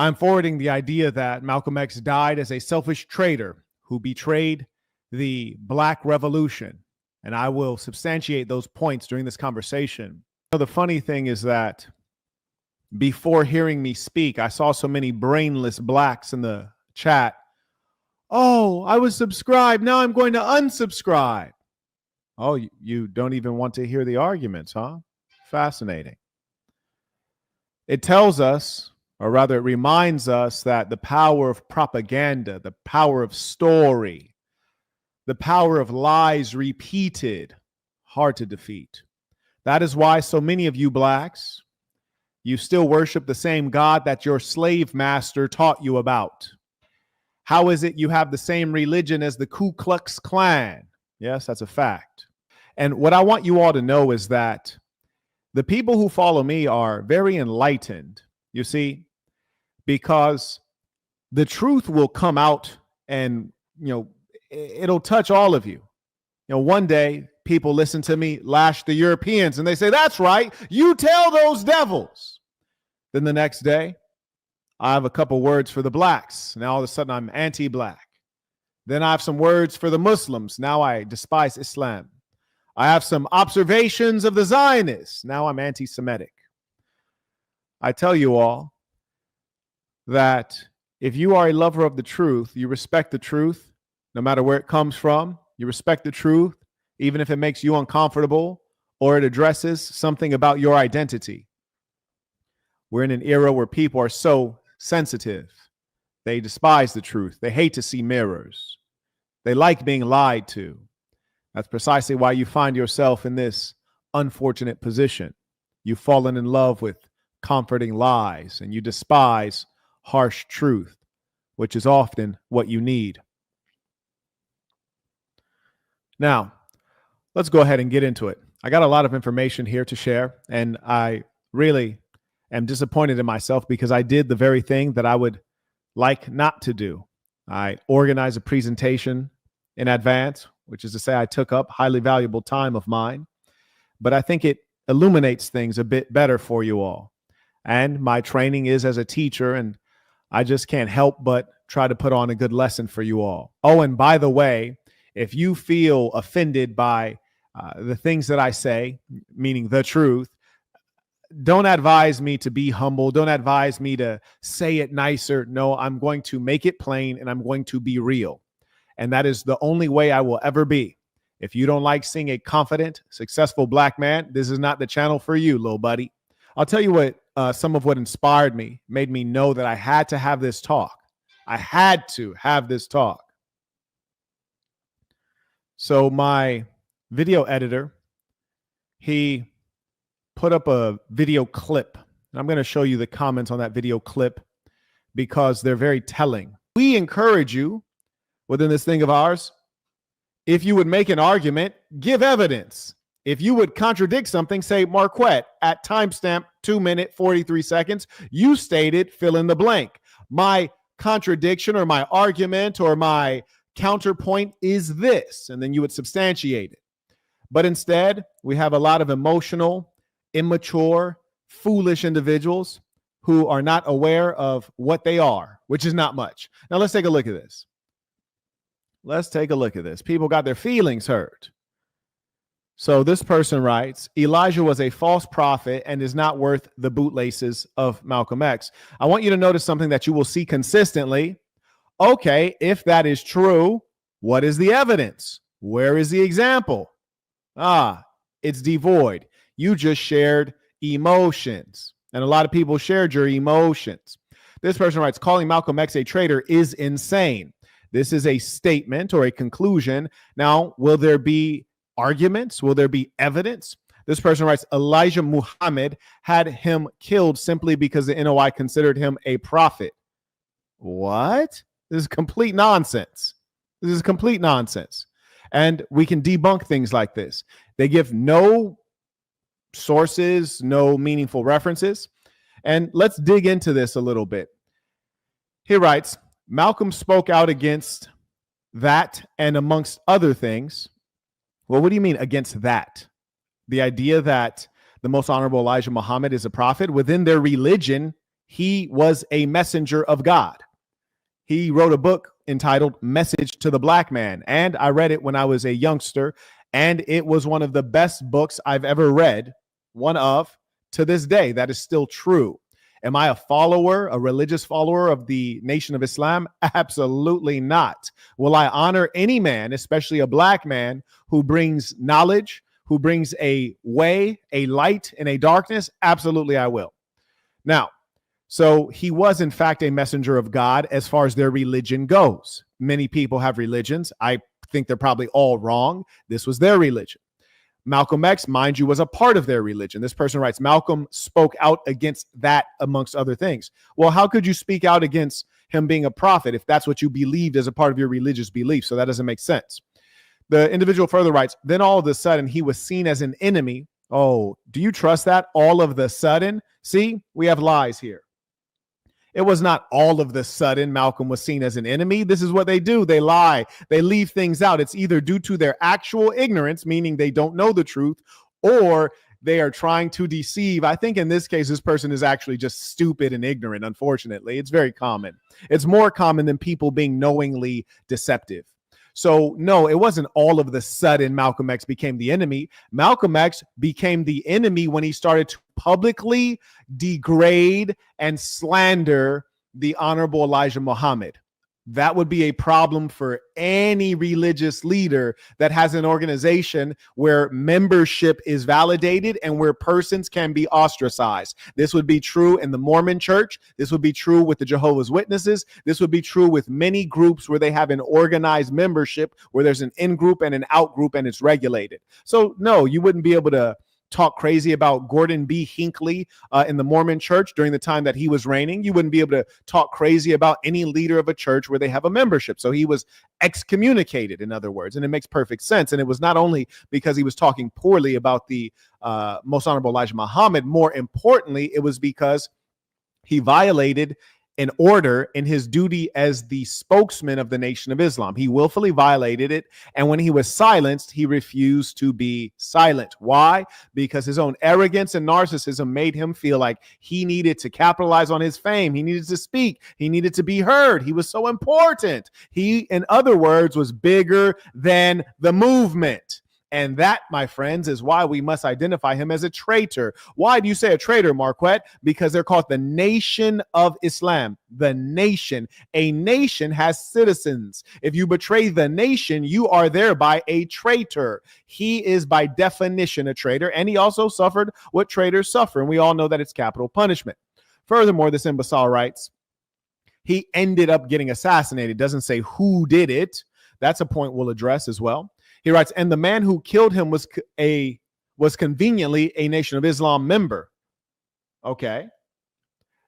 I'm forwarding the idea that Malcolm X died as a selfish traitor who betrayed the Black Revolution. And I will substantiate those points during this conversation. The funny thing is that before hearing me speak, I saw so many brainless blacks in the chat. Oh, I was subscribed. Now I'm going to unsubscribe. Oh, you don't even want to hear the arguments, huh? Fascinating. It tells us, or rather it reminds us, that the power of propaganda, the power of story, the power of lies repeated, hard to defeat. That is why so many of you blacks, you still worship the same God that your slave master taught you about. How is it you have the same religion as the Ku Klux Klan? Yes, that's a fact. And what I want you all to know is that the people who follow me are very enlightened, you see, because the truth will come out and, it'll touch all of you. One day people listen to me lash the Europeans and they say, that's right, you tell those devils. Then the next day, I have a couple words for the blacks. Now all of a sudden I'm anti-black. Then I have some words for the Muslims. Now I despise Islam. I have some observations of the Zionists. Now I'm anti-Semitic. I tell you all that if you are a lover of the truth, you respect the truth, no matter where it comes from. You respect the truth, even if it makes you uncomfortable or it addresses something about your identity. We're in an era where people are so sensitive. They despise the truth. They hate to see mirrors. They like being lied to. That's precisely why you find yourself in this unfortunate position. You've fallen in love with comforting lies and you despise harsh truth, which is often what you need. Now, let's go ahead and get into it. I got a lot of information here to share, and I really am disappointed in myself because I did the very thing that I would like not to do. I organized a presentation in advance, which is to say I took up highly valuable time of mine, but I think it illuminates things a bit better for you all. And my training is as a teacher, and I just can't help but try to put on a good lesson for you all. Oh, and by the way, if you feel offended by the things that I say, meaning the truth, don't advise me to be humble. Don't advise me to say it nicer. No, I'm going to make it plain and I'm going to be real. And that is the only way I will ever be. If you don't like seeing a confident, successful black man, this is not the channel for you, little buddy. I'll tell you what, some of what inspired me, made me know that I had to have this talk. I had to have this talk. So my video editor, he put up a video clip. And I'm going to show you the comments on that video clip because they're very telling. We encourage you within this thing of ours, if you would make an argument, give evidence. If you would contradict something, say Marquett at timestamp 2 minutes, 43 seconds, you stated fill in the blank. My contradiction or my argument or my counterpoint is this, and then you would substantiate it. But instead, we have a lot of emotional, immature, foolish individuals who are not aware of what they are, which is not much. Now, let's take a look at this. Let's take a look at this. People got their feelings hurt. So this person writes, Elijah was a false prophet and is not worth the bootlaces of Malcolm X. I want you to notice something that you will see consistently. Okay, if that is true, what is the evidence? Where is the example? It's devoid. You just shared emotions. And a lot of people shared your emotions. This person writes, calling Malcolm X a traitor is insane. This is a statement or a conclusion. Now, will there be arguments? Will there be evidence? This person writes, Elijah Muhammad had him killed simply because the NOI considered him a prophet. What? This is complete nonsense. This is complete nonsense. And we can debunk things like this. They give no sources, no meaningful references. And let's dig into this a little bit. He writes, Malcolm spoke out against that and amongst other things. Well, what do you mean against that? The idea that the most honorable Elijah Muhammad is a prophet within their religion. he was a messenger of God. He wrote a book entitled Message to the Black Man, and I read it when I was a youngster, and it was one of the best books I've ever read, one of, to this day. That is still true. Am I a follower, a religious follower of the Nation of Islam? Absolutely not. Will I honor any man, especially a black man, who brings knowledge, who brings a way, a light in a darkness? Absolutely, I will. Now, so he was, in fact, a messenger of God as far as their religion goes. Many people have religions. I think they're probably all wrong. This was their religion. Malcolm X, mind you, was a part of their religion. This person writes, Malcolm spoke out against that, amongst other things. Well, how could you speak out against him being a prophet if that's what you believed as a part of your religious belief? So that doesn't make sense. The individual further writes, then all of a sudden he was seen as an enemy. Oh, do you trust that? All of the sudden? See, we have lies here. It was not all of the sudden Malcolm was seen as an enemy. This is what they do. They lie. They leave things out. It's either due to their actual ignorance, meaning they don't know the truth, or they are trying to deceive. I think in this case, this person is actually just stupid and ignorant, unfortunately. It's very common. It's more common than people being knowingly deceptive. So no, it wasn't all of the sudden Malcolm X became the enemy. Malcolm X became the enemy when he started to publicly degrade and slander the Honorable Elijah Muhammad. That would be a problem for any religious leader that has an organization where membership is validated and where persons can be ostracized. This would be true in the Mormon church. This would be true with the Jehovah's Witnesses. This would be true with many groups where they have an organized membership, where there's an in group and an out group and it's regulated. So no, you wouldn't be able to talk crazy about Gordon B. Hinckley in the Mormon church during the time that he was reigning. You wouldn't be able to talk crazy about any leader of a church where they have a membership. So he was excommunicated, in other words, and it makes perfect sense. And it was not only because he was talking poorly about the Most Honorable Elijah Muhammad. More importantly, it was because he violated an order in his duty as the spokesman of the Nation of Islam. He willfully violated it. And when he was silenced, he refused to be silent. Why? Because his own arrogance and narcissism made him feel like he needed to capitalize on his fame. He needed to speak. He needed to be heard. He was so important. He, in other words, was bigger than the movement. And that, my friends, is why we must identify him as a traitor. Why do you say a traitor, Marquett? Because they're called the Nation of Islam. The nation. A nation has citizens. If you betray the nation, you are thereby a traitor. He is by definition a traitor, and he also suffered what traitors suffer. And we all know that it's capital punishment. Furthermore, this imbecile writes, he ended up getting assassinated. Doesn't say who did it. That's a point we'll address as well. He writes, and the man who killed him was conveniently a Nation of Islam member. Okay.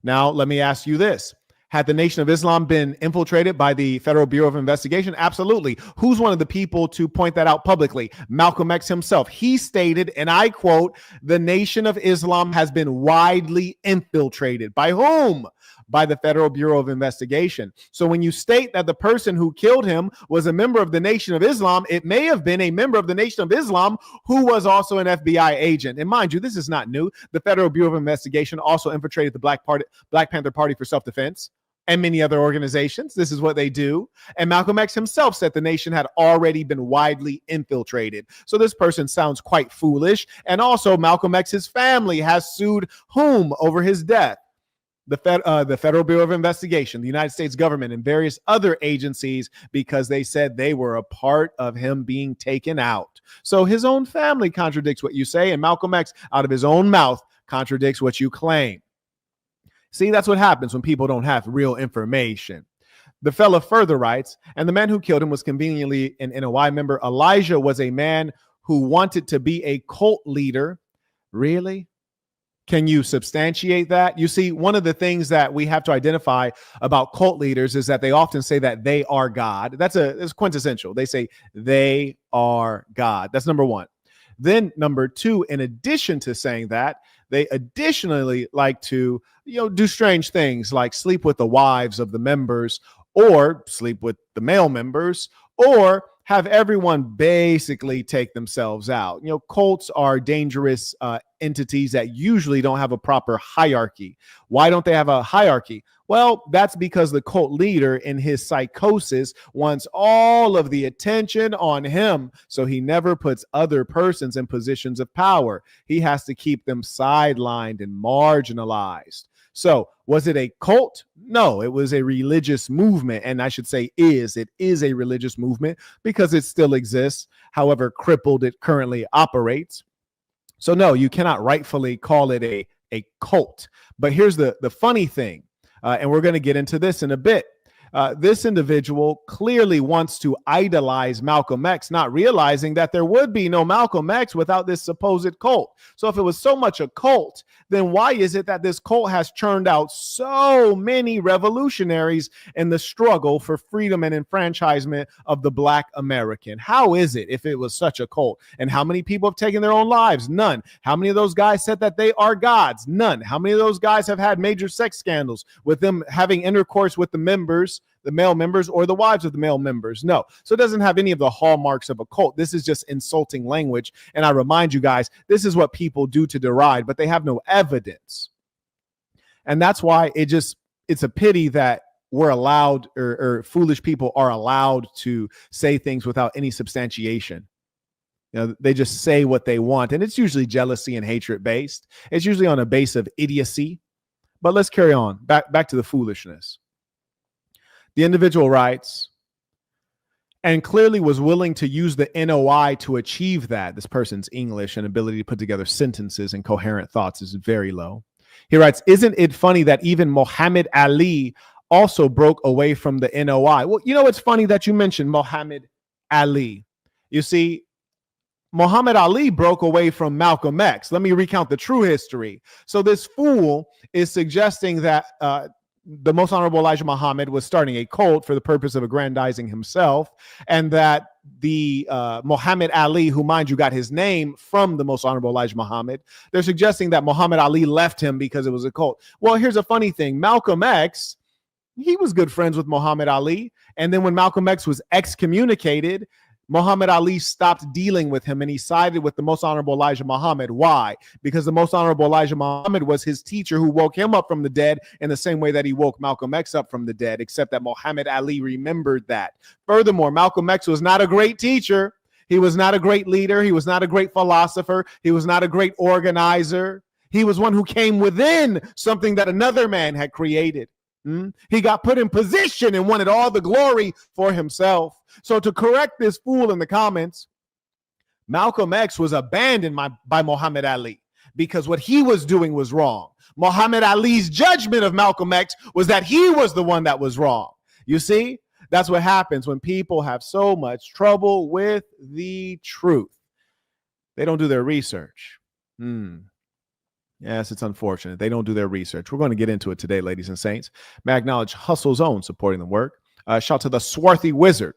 Now, let me ask you this. Had the Nation of Islam been infiltrated by the Federal Bureau of Investigation? Absolutely. Who's one of the people to point that out publicly? Malcolm X himself. He stated, and I quote, the Nation of Islam has been widely infiltrated. By whom? By the Federal Bureau of Investigation. So when you state that the person who killed him was a member of the Nation of Islam, it may have been a member of the Nation of Islam who was also an FBI agent. And mind you, this is not new. The Federal Bureau of Investigation also infiltrated the Black Panther Party for self-defense and many other organizations. This is what they do. And Malcolm X himself said the nation had already been widely infiltrated. So this person sounds quite foolish. And also Malcolm X's family has sued whom over his death? The Federal Bureau of Investigation, the United States government, and various other agencies, because they said they were a part of him being taken out. So his own family contradicts what you say, and Malcolm X, out of his own mouth, contradicts what you claim. See, that's what happens when people don't have real information. The fella further writes, and the man who killed him was conveniently an NOI member. Elijah was a man who wanted to be a cult leader. Really? Can you substantiate that? You see, one of the things that we have to identify about cult leaders is that they often say that they are God. That's quintessential. They say they are God. That's number one. Then number two, in addition to saying that, they additionally like to, do strange things like sleep with the wives of the members, or sleep with the male members, or have everyone basically take themselves out. Cults are dangerous entities that usually don't have a proper hierarchy. Why don't they have a hierarchy? Well, that's because the cult leader in his psychosis wants all of the attention on him, so he never puts other persons in positions of power. He has to keep them sidelined and marginalized. So was it a cult? No, it was a religious movement. And I should say it is a religious movement because it still exists, however crippled it currently operates. So no, you cannot rightfully call it a cult. But here's the funny thing, and we're going to get into this in a bit. This individual clearly wants to idolize Malcolm X, not realizing that there would be no Malcolm X without this supposed cult. So if it was so much a cult, then why is it that this cult has churned out so many revolutionaries in the struggle for freedom and enfranchisement of the Black American? How is it if it was such a cult? And how many people have taken their own lives? None. How many of those guys said that they are gods? None. How many of those guys have had major sex scandals with them having intercourse with the members, the male members, or the wives of the male members? No. So it doesn't have any of the hallmarks of a cult. This is just insulting language. And I remind you guys, this is what people do to deride, but they have no evidence. And that's why it's a pity that we're allowed, or foolish people are allowed to say things without any substantiation. They just say what they want. And it's usually jealousy and hatred based. It's usually on a base of idiocy. But let's carry on. Back to the foolishness. The individual writes, and clearly was willing to use the NOI to achieve that. This person's English and ability to put together sentences and coherent thoughts is very low. He writes, isn't it funny that even Muhammad Ali also broke away from the NOI? Well, it's funny that you mentioned Muhammad Ali. You see, Muhammad Ali broke away from Malcolm X. Let me recount the true history. So this fool is suggesting that the Most Honorable Elijah Muhammad was starting a cult for the purpose of aggrandizing himself, and that the Muhammad Ali, who, mind you, got his name from the Most Honorable Elijah Muhammad, they're suggesting that Muhammad Ali left him because it was a cult. Well, here's a funny thing. Malcolm X, he was good friends with Muhammad Ali, and then when Malcolm X was excommunicated, Muhammad Ali stopped dealing with him and he sided with the Most Honorable Elijah Muhammad. Why? Because the Most Honorable Elijah Muhammad was his teacher who woke him up from the dead in the same way that he woke Malcolm X up from the dead, except that Muhammad Ali remembered that. Furthermore, Malcolm X was not a great teacher. He was not a great leader. He was not a great philosopher. He was not a great organizer. He was one who came within something that another man had created. He got put in position and wanted all the glory for himself. So to correct this fool in the comments, Malcolm X was abandoned by Muhammad Ali because what he was doing was wrong. Muhammad Ali's judgment of Malcolm X was that he was the one that was wrong. You see, that's what happens when people have so much trouble with the truth. They don't do their research. Yes, it's unfortunate. They don't do their research. We're going to get into it today, ladies and saints. May I acknowledge Hustle Zone supporting the work. Shout to the Swarthy Wizard.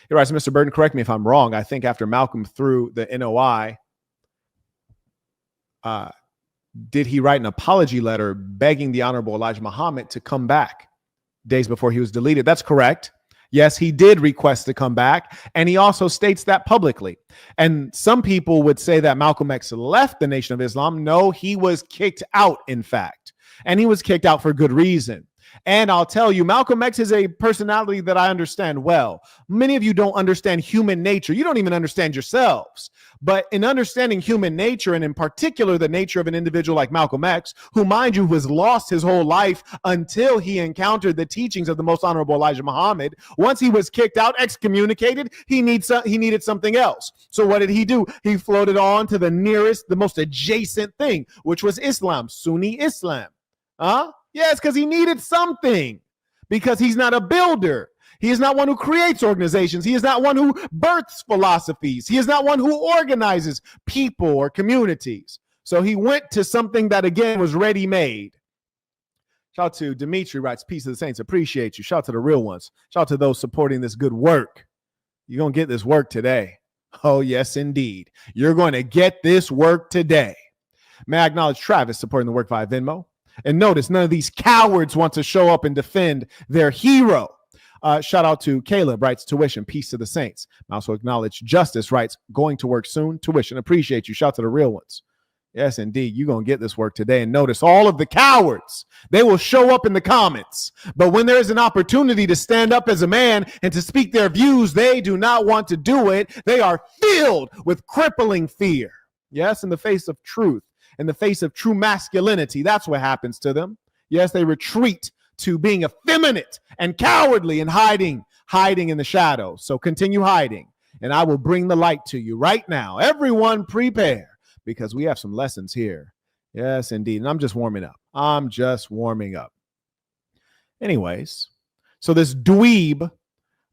He writes, Mr. Burton, correct me if I'm wrong. I think after Malcolm threw the NOI, did he write an apology letter begging the Honorable Elijah Muhammad to come back days before he was deleted? That's correct. Yes, he did request to come back, and he also states that publicly. And some people would say that Malcolm X left the Nation of Islam. No, he was kicked out, in fact, and he was kicked out for good reason. And I'll tell you, Malcolm X is a personality that I understand well. Many of you don't understand human nature. You don't even understand yourselves. But in understanding human nature, and in particular the nature of an individual like Malcolm X, who, mind you, has lost his whole life until he encountered the teachings of the Most Honorable Elijah Muhammad, once he was kicked out, excommunicated, he needed something else. So what did he do? He floated on to the nearest, the most adjacent thing, which was Islam, Sunni Islam. Yes, because he needed something, because he's not a builder. He is not one who creates organizations. He is not one who births philosophies. He is not one who organizes people or communities. So he went to something that, again, was ready-made. Shout out to Dimitri, writes, peace of the saints. Appreciate you. Shout out to the real ones. Shout out to those supporting this good work. You're going to get this work today. Oh, yes, indeed. You're going to get this work today. May I acknowledge Travis supporting the work via Venmo. And notice, none of these cowards want to show up and defend their hero. Shout out to Caleb, writes tuition, peace to the saints. I also acknowledge Justice, writes going to work soon, tuition, appreciate you. Shout out to the real ones. Yes, indeed. You're going to get this work today. And notice all of the cowards, they will show up in the comments. But when there's an opportunity to stand up as a man and to speak their views, they do not want to do it. They are filled with crippling fear. Yes, in the face of truth, in the face of true masculinity. That's what happens to them. Yes, they retreat to being effeminate and cowardly and hiding in the shadows. So continue hiding, and I will bring the light to you right now. Everyone prepare, because we have some lessons here. Yes, indeed. And I'm just warming up. Anyways, so this dweeb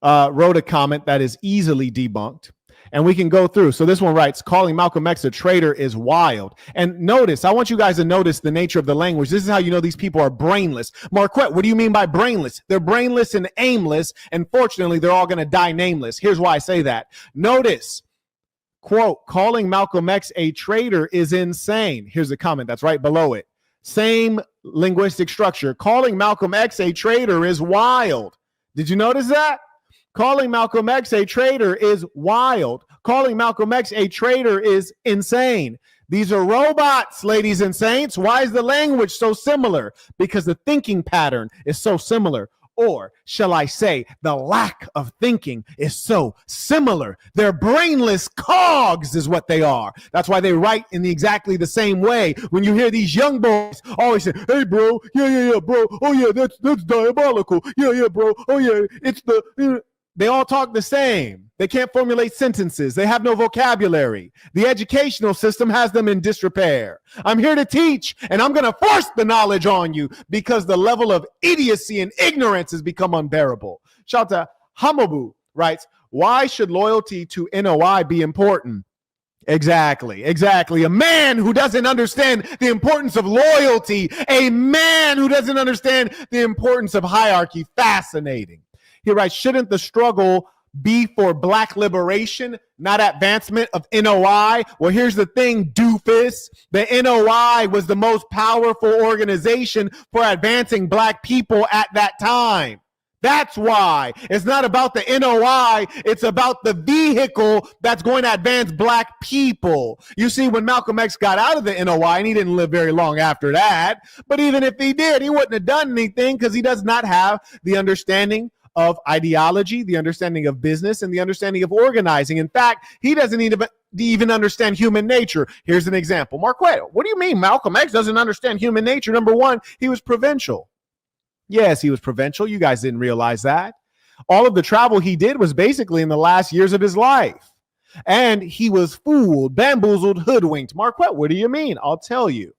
wrote a comment that is easily debunked. And we can go through. So this one writes, calling Malcolm X a traitor is wild. And notice, I want you guys to notice the nature of the language. This is how you know these people are brainless. Marquett, what do you mean by brainless? They're brainless and aimless. And fortunately, they're all going to die nameless. Here's why I say that. Notice, quote, calling Malcolm X a traitor is insane. Here's a comment that's right below it. Same linguistic structure. Calling Malcolm X a traitor is wild. Did you notice that? Calling Malcolm X a traitor is wild. Calling Malcolm X a traitor is insane. These are robots, ladies and saints. Why is the language so similar? Because the thinking pattern is so similar. Or shall I say, the lack of thinking is so similar. They're brainless cogs is what they are. That's why they write in exactly the same way. When you hear these young boys always say, hey, bro, yeah, bro. Oh, yeah, that's diabolical. Yeah, bro. Oh, yeah, it's the... They all talk the same. They can't formulate sentences. They have no vocabulary. The educational system has them in disrepair. I'm here to teach, and I'm going to force the knowledge on you because the level of idiocy and ignorance has become unbearable. Shout out to Hamabu writes, why should loyalty to NOI be important? Exactly. A man who doesn't understand the importance of loyalty, a man who doesn't understand the importance of hierarchy. Fascinating. He writes, shouldn't the struggle be for black liberation, not advancement of NOI? Well, here's the thing, doofus. The NOI was the most powerful organization for advancing black people at that time. That's why. It's not about the NOI. It's about the vehicle that's going to advance black people. You see, when Malcolm X got out of the NOI, and he didn't live very long after that, but even if he did, he wouldn't have done anything because he does not have the understanding of ideology, the understanding of business, and the understanding of organizing. In fact, he doesn't even understand human nature. Here's an example. Marquett, what do you mean Malcolm X doesn't understand human nature? Number one, he was provincial. Yes, he was provincial. You guys didn't realize that. All of the travel he did was basically in the last years of his life. And he was fooled, bamboozled, hoodwinked. Marquett, what do you mean? I'll tell you.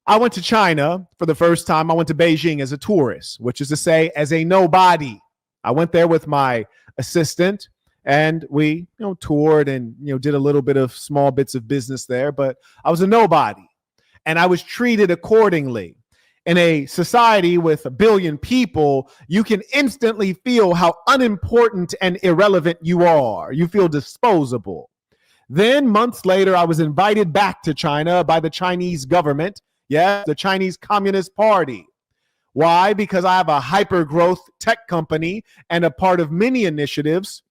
I went to China for the first time. I went to Beijing as a tourist, which is to say, as a nobody. I went there with my assistant, and we, toured and, did a little bit of small bits of business there. But I was a nobody, and I was treated accordingly. In a society with 1 billion people, you can instantly feel how unimportant and irrelevant you are. You feel disposable. Then months later, I was invited back to China by the Chinese government. Yes, the Chinese Communist Party. Why? Because I have a hyper-growth tech company and a part of many initiatives.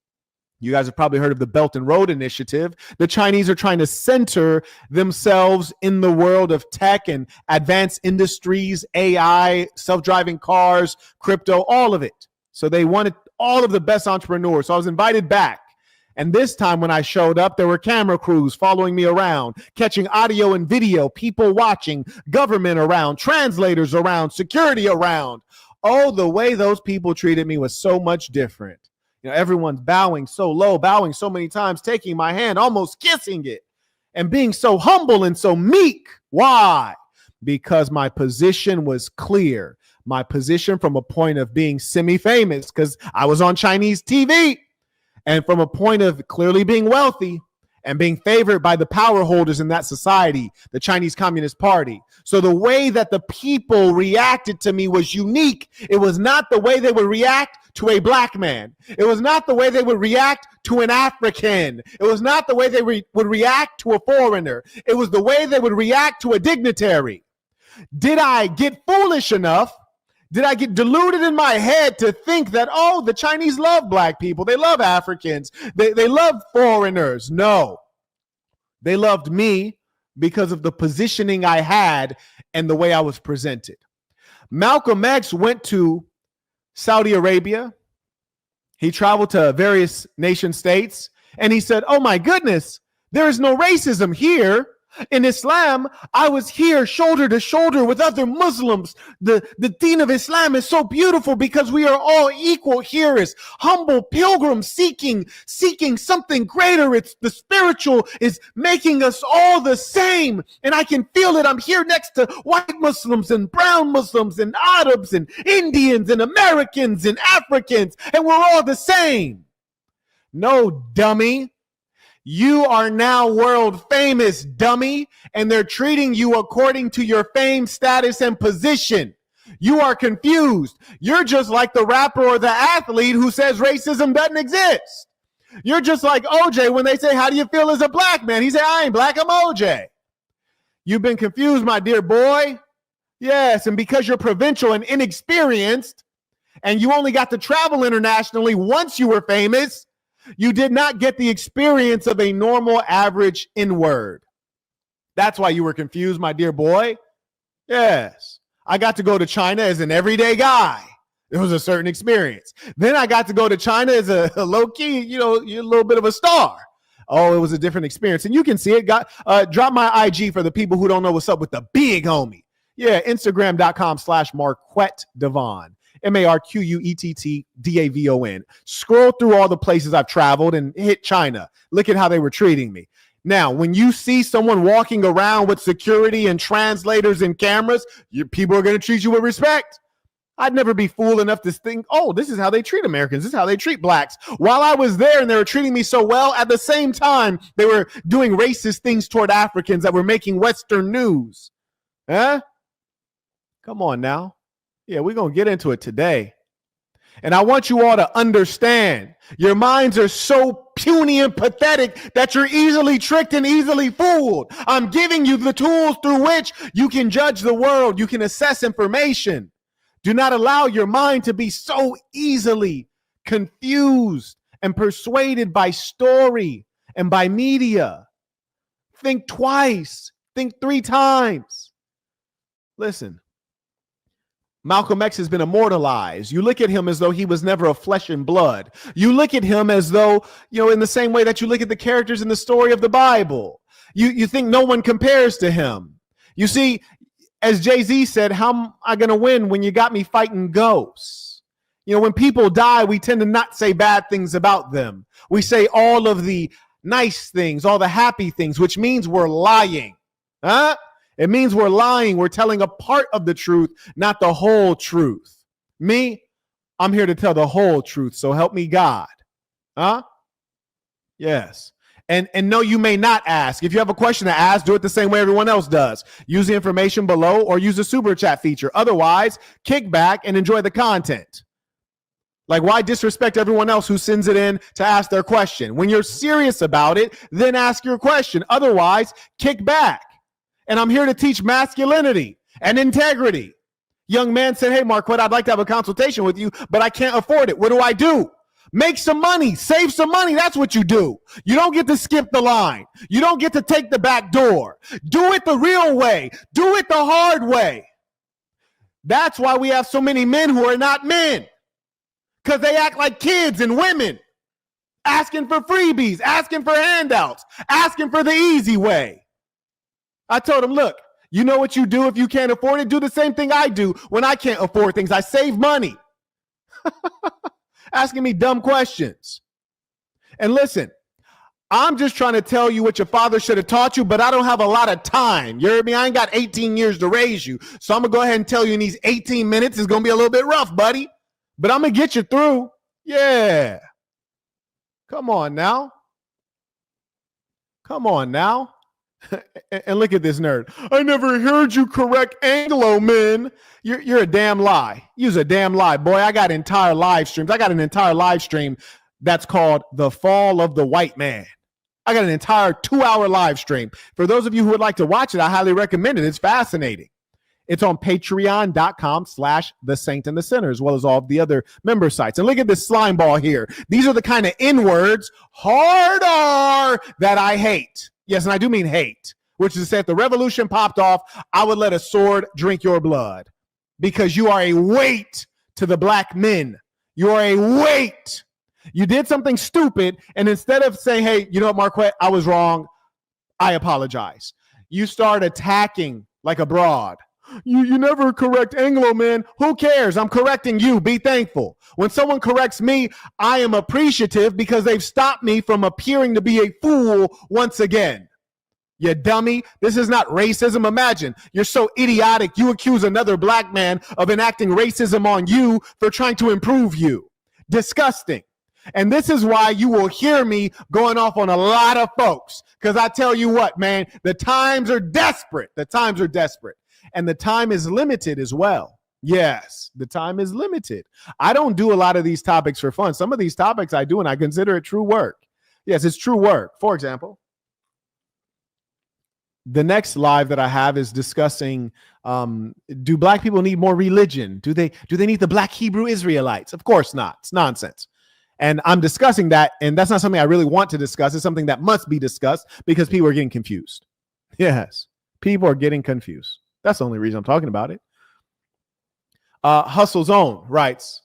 You guys have probably heard of the Belt and Road Initiative. The Chinese are trying to center themselves in the world of tech and advanced industries, AI, self-driving cars, crypto, all of it. So they wanted all of the best entrepreneurs. So I was invited back. And this time when I showed up, there were camera crews following me around, catching audio and video, people watching, government around, translators around, security around. Oh, the way those people treated me was so much different. Everyone's bowing so low, bowing so many times, taking my hand, almost kissing it, and being so humble and so meek. Why? Because my position was clear. My position from a point of being semi-famous, because I was on Chinese TV. And from a point of clearly being wealthy and being favored by the power holders in that society, the Chinese Communist Party. So the way that the people reacted to me was unique. It was not the way they would react to a black man. It was not the way they would react to an African. It was not the way they would react to a foreigner. It was the way they would react to a dignitary. Did I get foolish enough? Did I get deluded in my head to think that, oh, the Chinese love black people, they love Africans, they love foreigners? No. They loved me because of the positioning I had and the way I was presented. Malcolm X went to Saudi Arabia. He traveled to various nation states, and he said, oh my goodness, there is no racism here. In Islam, I was here shoulder to shoulder with other Muslims. The Deen of Islam is so beautiful because we are all equal here as humble pilgrims seeking something greater. It's the spiritual is making us all the same. And I can feel it. I'm here next to white Muslims and brown Muslims and Arabs and Indians and Americans and Africans, and we're all the same. No, dummy. You are now world famous, dummy, and they're treating you according to your fame, status, and position. You are confused. You're just like the rapper or the athlete who says racism doesn't exist. You're just like OJ when they say, how do you feel as a black man? He said, I ain't black, I'm OJ. You've been confused, my dear boy. Yes, and because you're provincial and inexperienced, and you only got to travel internationally once you were famous, you did not get the experience of a normal, average N-word. That's why you were confused, my dear boy. Yes. I got to go to China as an everyday guy. It was a certain experience. Then I got to go to China as a low-key, you're a little bit of a star. Oh, it was a different experience. And you can see it. Drop my IG for the people who don't know what's up with the big homie. Yeah, Instagram.com/Marquett Devon. MarquettDavon. Scroll through all the places I've traveled and hit China. Look at how they were treating me. Now, when you see someone walking around with security and translators and cameras, people are going to treat you with respect. I'd never be fool enough to think, oh, this is how they treat Americans. This is how they treat blacks. While I was there and they were treating me so well, at the same time, they were doing racist things toward Africans that were making Western news. Huh? Come on now. Yeah, we're going to get into it today. And I want you all to understand, your minds are so puny and pathetic that you're easily tricked and easily fooled. I'm giving you the tools through which you can judge the world. You can assess information. Do not allow your mind to be so easily confused and persuaded by story and by media. Think twice. Think 3 times. Listen. Malcolm X has been immortalized. You look at him as though he was never a flesh and blood. You look at him as though, in the same way that you look at the characters in the story of the Bible. You think no one compares to him. You see, as Jay-Z said, how am I going to win when you got me fighting ghosts? When people die, we tend to not say bad things about them. We say all of the nice things, all the happy things, which means we're lying. Huh? It means we're lying. We're telling a part of the truth, not the whole truth. Me, I'm here to tell the whole truth. So help me God. Huh? Yes. And no, you may not ask. If you have a question to ask, do it the same way everyone else does. Use the information below or use the super chat feature. Otherwise, kick back and enjoy the content. Like, why disrespect everyone else who sends it in to ask their question? When you're serious about it, then ask your question. Otherwise, kick back. And I'm here to teach masculinity and integrity. Young man said, hey, Marquett, I'd like to have a consultation with you, but I can't afford it. What do I do? Make some money, save some money. That's what you do. You don't get to skip the line. You don't get to take the back door. Do it the real way. Do it the hard way. That's why we have so many men who are not men, because they act like kids and women, asking for freebies, asking for handouts, asking for the easy way. I told him, look, you know what you do if you can't afford it? Do the same thing I do when I can't afford things. I save money. Asking me dumb questions. And listen, I'm just trying to tell you what your father should have taught you, but I don't have a lot of time. You hear me? I ain't got 18 years to raise you. So I'm going to go ahead and tell you in these 18 minutes, it's going to be a little bit rough, buddy. But I'm going to get you through. Yeah. Come on now. Come on now. And look at this nerd. I never heard you correct Anglo men. You're a damn lie. You's a damn lie, boy. I got entire live streams. I got an entire live stream that's called The Fall of the White Man. I got an entire 2-hour live stream. For those of you who would like to watch it, I highly recommend it. It's fascinating. It's on patreon.com/the-saint-and-the-sinner, as well as all of the other member sites. And look at this slime ball here. These are the kind of N-words, hard R, that I hate. Yes, and I do mean hate, which is to say if the revolution popped off, I would let a sword drink your blood because you are a weight to the black men. You are a weight. You did something stupid, and instead of saying, hey, you know what, Marquett, I was wrong, I apologize, you start attacking like a broad. You never correct Anglo, man. Who cares? I'm correcting you. Be thankful. When someone corrects me, I am appreciative because they've stopped me from appearing to be a fool once again. You dummy. This is not racism. Imagine you're so idiotic. You accuse another black man of enacting racism on you for trying to improve you. Disgusting. And this is why you will hear me going off on a lot of folks. Because I tell you what, man, the times are desperate. The times are desperate. And the time is limited as well. Yes, the time is limited. I don't do a lot of these topics for fun. Some of these topics I do, and I consider it true work. Yes, it's true work. For example, the next live that I have is discussing, do black people need more religion? Do they need the black Hebrew Israelites? Of course not. It's nonsense. And I'm discussing that, and that's not something I really want to discuss. It's something that must be discussed because people are getting confused. Yes, people are getting confused. That's the only reason I'm talking about it. Hustle Zone writes,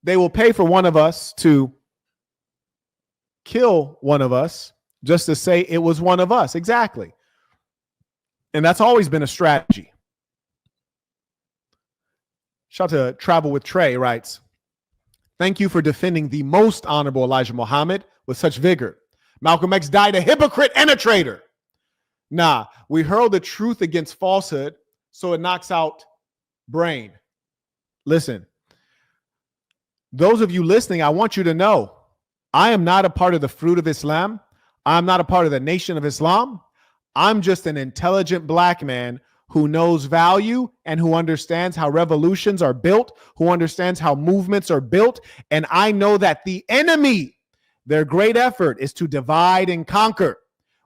they will pay for one of us to kill one of us just to say it was one of us. Exactly. And that's always been a strategy. Shout out to Travel with Trey writes, thank you for defending the most honorable Elijah Muhammad with such vigor. Malcolm X died a hypocrite and a traitor. Nah, we hurl the truth against falsehood so it knocks out brain. Listen, those of you listening, I want you to know I am not a part of the fruit of Islam. I'm not a part of the Nation of Islam. I'm just an intelligent black man who knows value and who understands how revolutions are built, who understands how movements are built. And I know that the enemy, their great effort is to divide and conquer.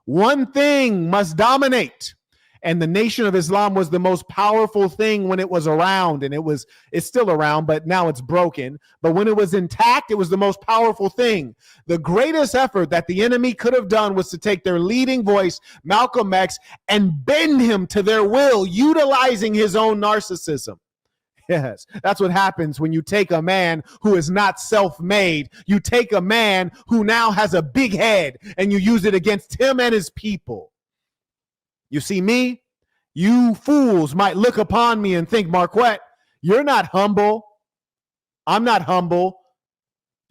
One thing must dominate. And the Nation of Islam was the most powerful thing when it was around, and it's still around, but now it's broken. But when it was intact, it was the most powerful thing. The greatest effort that the enemy could have done was to take their leading voice, Malcolm X, and bend him to their will, utilizing his own narcissism. Yes, that's what happens when you take a man who is not self-made. You take a man who now has a big head and you use it against him and his people. You see me? You fools might look upon me and think, Marquett, you're not humble. I'm not humble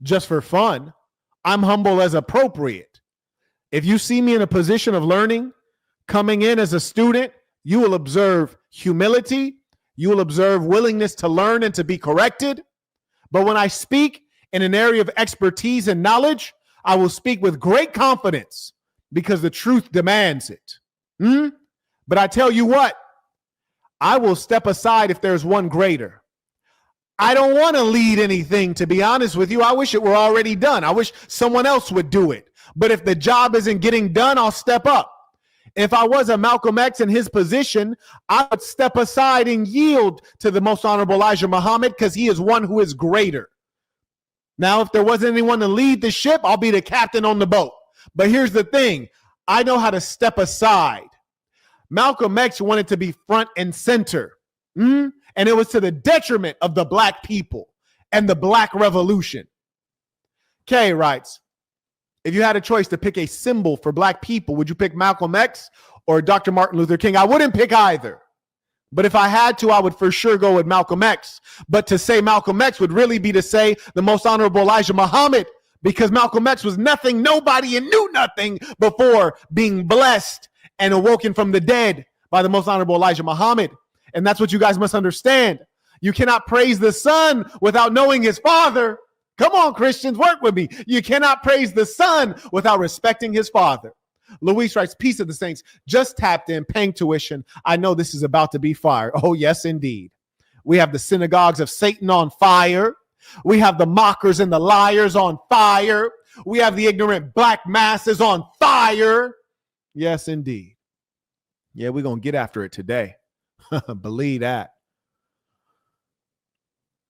just for fun. I'm humble as appropriate. If you see me in a position of learning, coming in as a student, you will observe humility. You will observe willingness to learn and to be corrected. But when I speak in an area of expertise and knowledge, I will speak with great confidence because the truth demands it. But I tell you what, I will step aside if there's one greater. I don't want to lead anything, to be honest with you. I wish it were already done. I wish someone else would do it. But if the job isn't getting done, I'll step up. If I was a Malcolm X in his position, I would step aside and yield to the most honorable Elijah Muhammad because he is one who is greater. Now, if there wasn't anyone to lead the ship, I'll be the captain on the boat. But here's the thing. I know how to step aside. Malcolm X wanted to be front and center. And it was to the detriment of the black people and the black revolution. Kay writes, if you had a choice to pick a symbol for black people, would you pick Malcolm X or Dr. Martin Luther King? I wouldn't pick either. But if I had to, I would for sure go with Malcolm X. But to say Malcolm X would really be to say the most honorable Elijah Muhammad, because Malcolm X was nothing, nobody, and knew nothing before being blessed and awoken from the dead by the most honorable Elijah Muhammad. And that's what you guys must understand. You cannot praise the Son without knowing his Father. Come on, Christians, work with me. You cannot praise the Son without respecting his Father. Luis writes, peace of the saints, just tapped in, paying tuition. I know this is about to be fire. Oh, yes, indeed. We have the synagogues of Satan on fire. We have the mockers and the liars on fire. We have the ignorant black masses on fire. Yes, indeed. Yeah, we're going to get after it today. Believe that.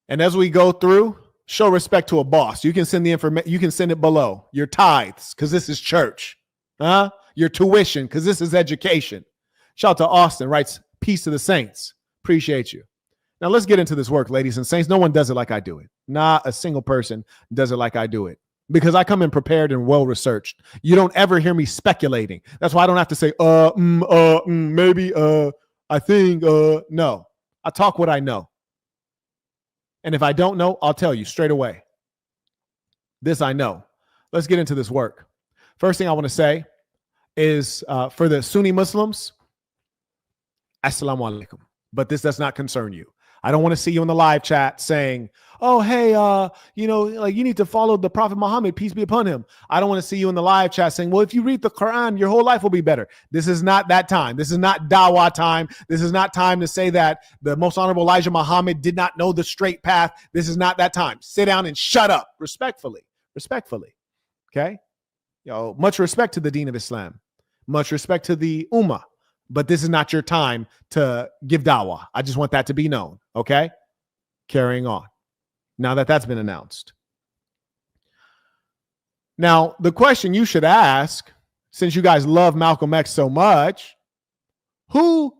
And as we go through, show respect to a boss. You can send the information. You can send it below. Your tithes, because this is church. Your tuition, because this is education. Shout out to Austin, writes, peace to the saints. Appreciate you. Now let's get into this work, ladies and saints. No one does it like I do it. Not a single person does it like I do it. Because I come in prepared and well-researched. You don't ever hear me speculating. That's why I don't have to say, maybe, I think, no. I talk what I know. And if I don't know, I'll tell you straight away. This I know. Let's get into this work. First thing I want to say is for the Sunni Muslims, Assalamu alaikum. But this does not concern you. I don't want to see you in the live chat saying, oh, hey, you need to follow the Prophet Muhammad, peace be upon him. I don't want to see you in the live chat saying, well, if you read the Quran, your whole life will be better. This is not that time. This is not dawah time. This is not time to say that the most honorable Elijah Muhammad did not know the straight path. This is not that time. Sit down and shut up respectfully. Okay. Much respect to the Deen of Islam. Much respect to the Ummah. But this is not your time to give dawah. I just want that to be known. Okay. Carrying on. Now that that's been announced. Now, the question you should ask, since you guys love Malcolm X so much, who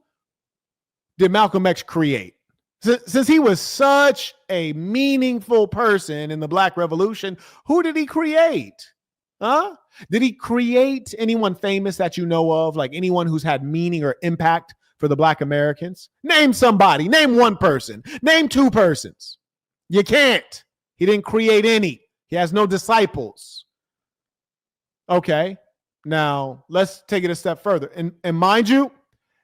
did Malcolm X create? Since he was such a meaningful person in the Black Revolution, who did he create? Did he create anyone famous that you know of, like anyone who's had meaning or impact for the Black Americans? Name somebody. Name one person. Name two persons. You can't. He didn't create any. He has no disciples. Okay. Now, let's take it a step further. And mind you,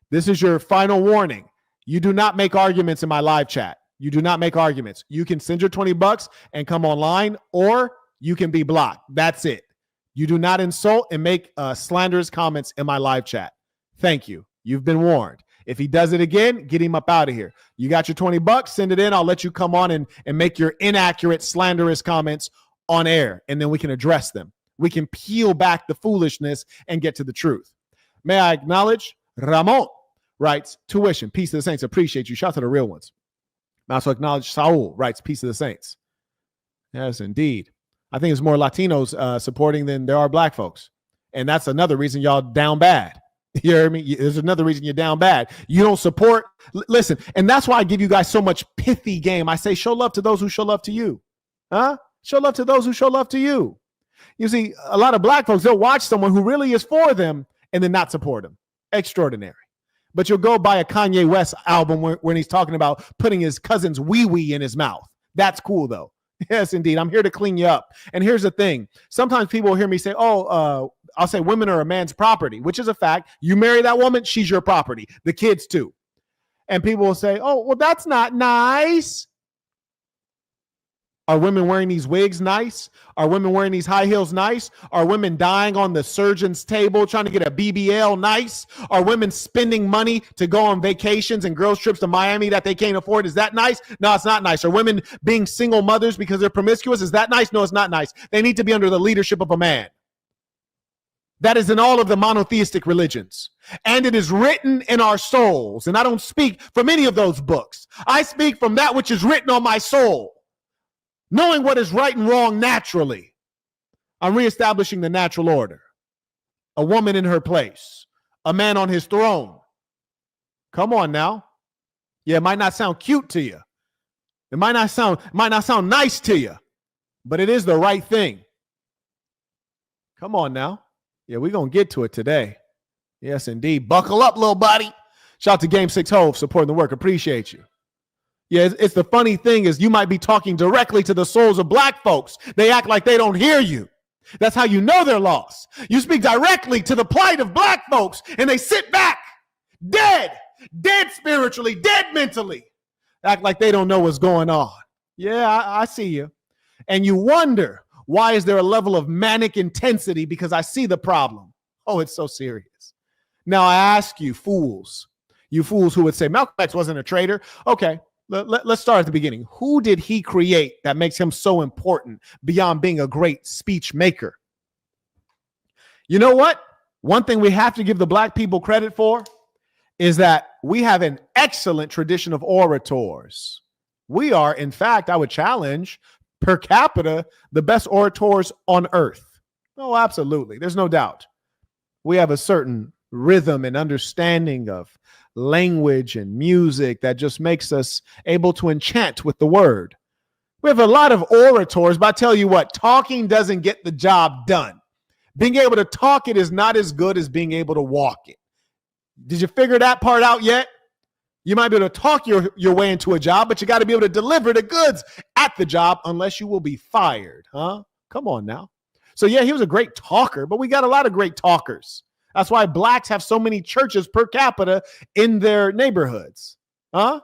this is your final warning. You do not make arguments in my live chat. You do not make arguments. You can send your $20 and come online, or you can be blocked. That's it. You do not insult and make slanderous comments in my live chat. Thank you. You've been warned. If he does it again, get him up out of here. You got your $20, send it in. I'll let you come on and make your inaccurate, slanderous comments on air, and then we can address them. We can peel back the foolishness and get to the truth. May I acknowledge Ramon writes, tuition, peace to the saints. Appreciate you. Shout out to the real ones. I also acknowledge Saul writes, peace to the saints. Yes, indeed. I think it's more Latinos supporting than there are Black folks. And that's another reason y'all down bad. You hear me? There's another reason you're down bad. You don't support. Listen, and that's why I give you guys so much pithy game. I say, show love to those who show love to you. Show love to those who show love to you. You see, a lot of Black folks, they'll watch someone who really is for them and then not support them. Extraordinary. But you'll go buy a Kanye West album when he's talking about putting his cousin's wee-wee in his mouth. That's cool, though. Yes, indeed. I'm here to clean you up. And here's the thing. Sometimes people will hear me say, I'll say women are a man's property, which is a fact. You marry that woman, she's your property. The kids too. And people will say, oh, well, that's not nice. Are women wearing these wigs nice? Are women wearing these high heels nice? Are women dying on the surgeon's table trying to get a BBL nice? Are women spending money to go on vacations and girls trips to Miami that they can't afford? Is that nice? No, it's not nice. Are women being single mothers because they're promiscuous? Is that nice? No, it's not nice. They need to be under the leadership of a man. That is in all of the monotheistic religions. And it is written in our souls. And I don't speak from any of those books. I speak from that which is written on my soul. Knowing what is right and wrong naturally. I'm reestablishing the natural order. A woman in her place. A man on his throne. Come on now. Yeah, it might not sound cute to you. It might not sound nice to you. But it is the right thing. Come on now. Yeah, we're going to get to it today. Yes, indeed. Buckle up, little buddy. Shout out to Game 6 Hove supporting the work. Appreciate you. Yeah, it's the funny thing is you might be talking directly to the souls of Black folks. They act like they don't hear you. That's how you know they're lost. You speak directly to the plight of Black folks and they sit back, dead spiritually, dead mentally. Act like they don't know what's going on. Yeah, I see you. And you wonder, why is there a level of manic intensity? Because I see the problem. Oh, it's so serious. Now I ask you fools who would say Malcolm X wasn't a traitor. Okay. Let's start at the beginning. Who did he create that makes him so important beyond being a great speech maker? You know what? One thing we have to give the Black people credit for is that we have an excellent tradition of orators. We are, in fact, I would challenge, per capita, the best orators on earth. Oh, absolutely. There's no doubt. We have a certain rhythm and understanding of language and music that just makes us able to enchant with the word. We have a lot of orators, but I tell you what, talking doesn't get the job done. Being able to talk it is not as good as being able to walk it. Did you figure that part out yet? You might be able to talk your way into a job, but you got to be able to deliver the goods at the job, unless you will be fired, huh? Come on now. So yeah, he was a great talker, but we got a lot of great talkers. That's why blacks have so many churches per capita in their neighborhoods, huh?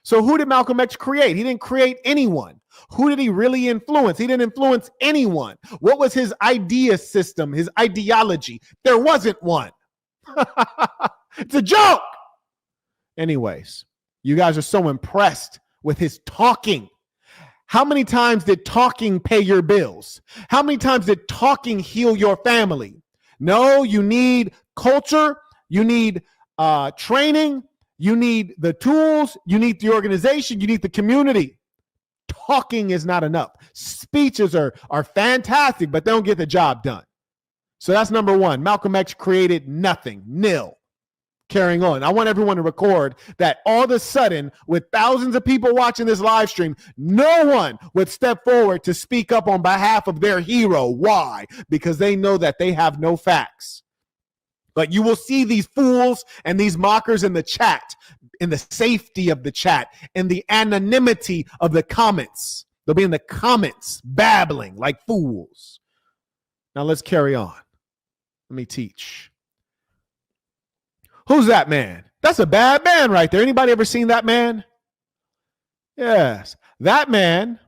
So who did Malcolm X create? He didn't create anyone. Who did he really influence? He didn't influence anyone. What was his idea system, his ideology? There wasn't one. It's a joke. Anyways, you guys are so impressed with his talking. How many times did talking pay your bills? How many times did talking heal your family? No, you need culture. You need training. You need the tools. You need the organization. You need the community. Talking is not enough. Speeches are fantastic, but they don't get the job done. So that's number one. Malcolm X created nothing, nil. Carrying on. I want everyone to record that all of a sudden, with thousands of people watching this live stream, no one would step forward to speak up on behalf of their hero. Why? Because they know that they have no facts. But you will see these fools and these mockers in the chat, in the safety of the chat, in the anonymity of the comments. They'll be in the comments babbling like fools. Now let's carry on. Let me teach. Who's that man? That's a bad man right there. Anybody ever seen that man? Yes. That man,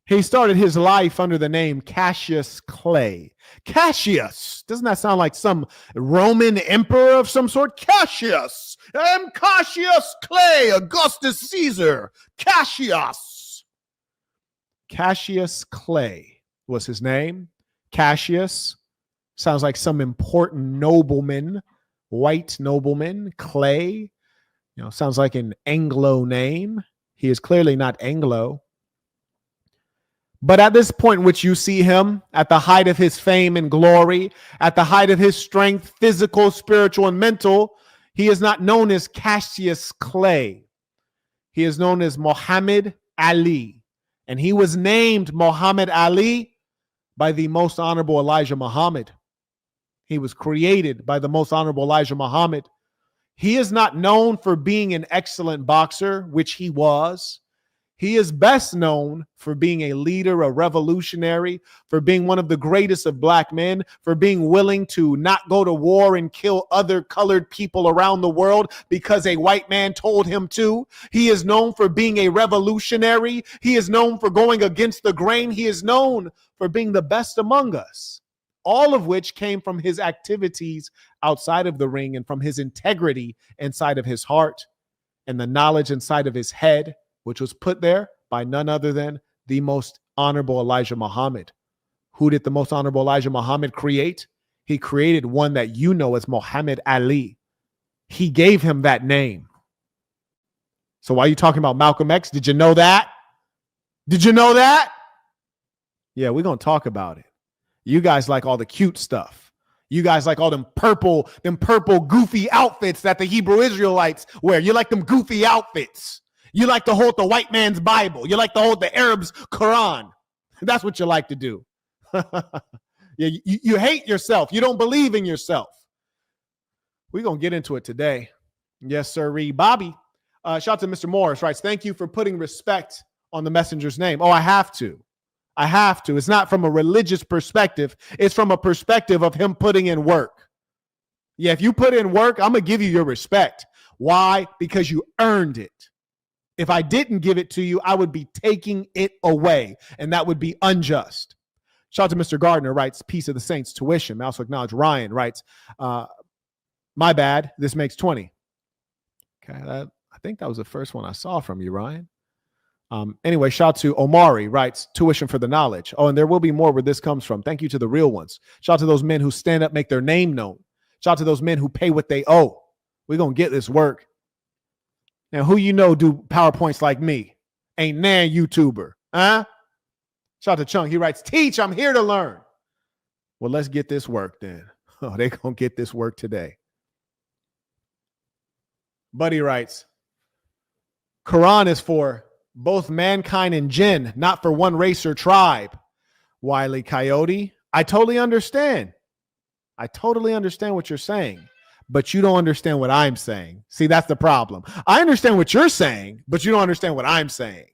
he started his life under the name Cassius Clay. Cassius. Doesn't that sound like some Roman emperor of some sort? Cassius. I'm Cassius Clay, Augustus Caesar. Cassius. Cassius Clay was his name. Cassius sounds like some important nobleman. White nobleman. Clay, sounds like an Anglo name. He is clearly not Anglo. But at this point in which you see him, at the height of his fame and glory, at the height of his strength, physical, spiritual, and mental, he is not known as Cassius Clay. He is known as Muhammad Ali. And he was named Muhammad Ali by the most honorable Elijah Muhammad. He was created by the most honorable Elijah Muhammad. He is not known for being an excellent boxer, which he was. He is best known for being a leader, a revolutionary, for being one of the greatest of black men, for being willing to not go to war and kill other colored people around the world because a white man told him to. He is known for being a revolutionary. He is known for going against the grain. He is known for being the best among us. All of which came from his activities outside of the ring and from his integrity inside of his heart and the knowledge inside of his head, which was put there by none other than the most honorable Elijah Muhammad. Who did the most honorable Elijah Muhammad create? He created one that you know as Muhammad Ali. He gave him that name. So why are you talking about Malcolm X? Did you know that? Did you know that? Yeah, we're going to talk about it. You guys like all the cute stuff. You guys like all them purple goofy outfits that the Hebrew Israelites wear. You like them goofy outfits. You like to hold the white man's Bible. You like to hold the Arab's Quran. That's what you like to do. Yeah, you hate yourself. You don't believe in yourself. We're going to get into it today. Yes, sir. Bobby, shout out to Mr. Morris, writes, thank you for putting respect on the messenger's name. Oh, I have to. It's not from a religious perspective. It's from a perspective of him putting in work. Yeah, if you put in work, I'm going to give you your respect. Why? Because you earned it. If I didn't give it to you, I would be taking it away, and that would be unjust. Shout out to Mr. Gardner, writes, Peace of the Saints, tuition. I also acknowledge Ryan, writes, my bad, this makes 20. Okay, I think that was the first one I saw from you, Ryan. Anyway, shout out to Omari, writes, tuition for the knowledge. Oh, and there will be more where this comes from. Thank you to the real ones. Shout out to those men who stand up, make their name known. Shout out to those men who pay what they owe. We're going to get this work. Now, who you know do PowerPoints like me? Ain't nan YouTuber. Huh? Shout out to Chunk. He writes, teach, I'm here to learn. Well, let's get this work then. Oh, they're going to get this work today. Buddy writes, Quran is for both mankind and jinn, not for one race or tribe. Wiley Coyote, I totally understand. I totally understand what you're saying, but you don't understand what I'm saying. See, that's the problem. I understand what you're saying, but you don't understand what I'm saying.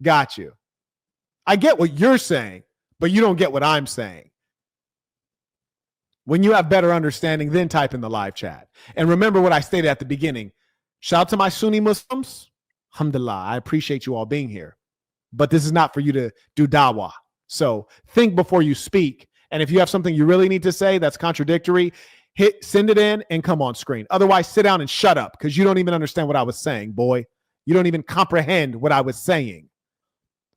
Got you. I get what you're saying, but you don't get what I'm saying. When you have better understanding, then type in the live chat. And remember what I stated at the beginning. Shout out to my Sunni Muslims. Alhamdulillah, I appreciate you all being here. But this is not for you to do dawah. So think before you speak. And if you have something you really need to say that's contradictory, send it in and come on screen. Otherwise, sit down and shut up because you don't even understand what I was saying, boy. You don't even comprehend what I was saying.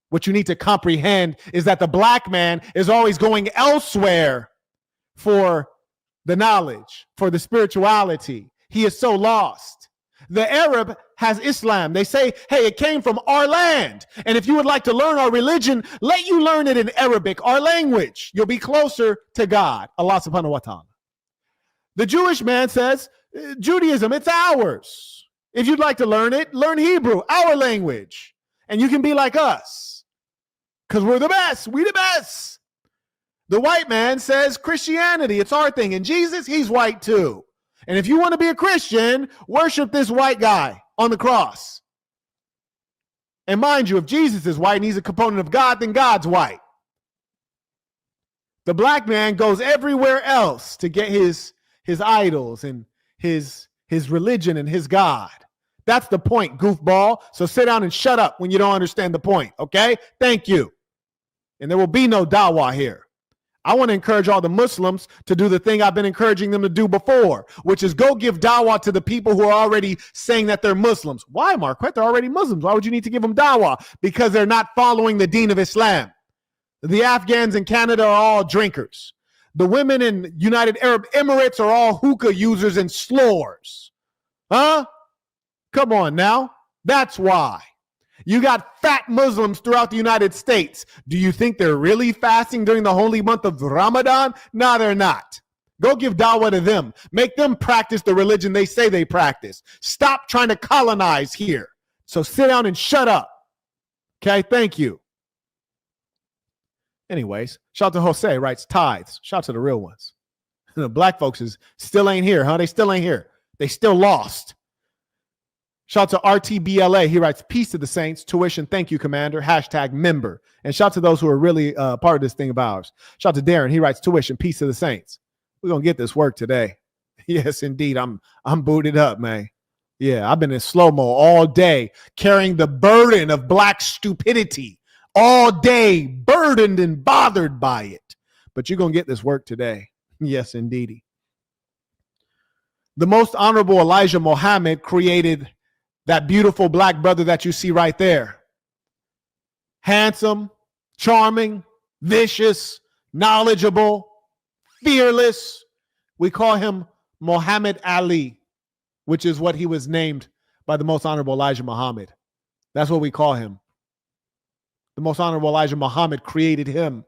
What you need to comprehend is that the black man is always going elsewhere for the knowledge, for the spirituality. He is so lost. The Arab has Islam. They say, hey, it came from our land. And if you would like to learn our religion, let you learn it in Arabic, our language. You'll be closer to God, Allah subhanahu wa ta'ala. The Jewish man says, Judaism, it's ours. If you'd like to learn it, learn Hebrew, our language. And you can be like us because we're the best. We the best. The white man says Christianity, it's our thing. And Jesus, he's white too. And if you want to be a Christian, worship this white guy on the cross. And mind you, if Jesus is white and he's a component of God, then God's white. The black man goes everywhere else to get his idols and his religion and his God. That's the point, goofball. So sit down and shut up when you don't understand the point, okay? Thank you. And there will be no dawah here. I want to encourage all the Muslims to do the thing I've been encouraging them to do before, which is go give dawah to the people who are already saying that they're Muslims. Why, Marquett? They're already Muslims. Why would you need to give them dawah? Because they're not following the Deen of Islam. The Afghans in Canada are all drinkers. The women in United Arab Emirates are all hookah users and slores. Huh? Come on now. That's why. You got fat Muslims throughout the United States. Do you think they're really fasting during the holy month of Ramadan? No, they're not. Go give dawah to them. Make them practice the religion they say they practice. Stop trying to colonize here. So sit down and shut up. Okay, thank you. Anyways, shout out to Jose, writes tithes. Shout out to the real ones. The black folks still ain't here, huh? They still ain't here. They still lost. Shout out to RTBLA. He writes, peace to the saints. Tuition, thank you, Commander. # member. And shout out to those who are really part of this thing of ours. Shout out to Darren. He writes, tuition, peace to the saints. We're going to get this work today. Yes, indeed. I'm booted up, man. Yeah, I've been in slow-mo all day, carrying the burden of black stupidity all day, burdened and bothered by it. But you're going to get this work today. Yes, indeed. The most honorable Elijah Muhammad created that beautiful black brother that you see right there. Handsome, charming, vicious, knowledgeable, fearless. We call him Muhammad Ali, which is what he was named by the most honorable Elijah Muhammad. That's what we call him. The most honorable Elijah Muhammad created him.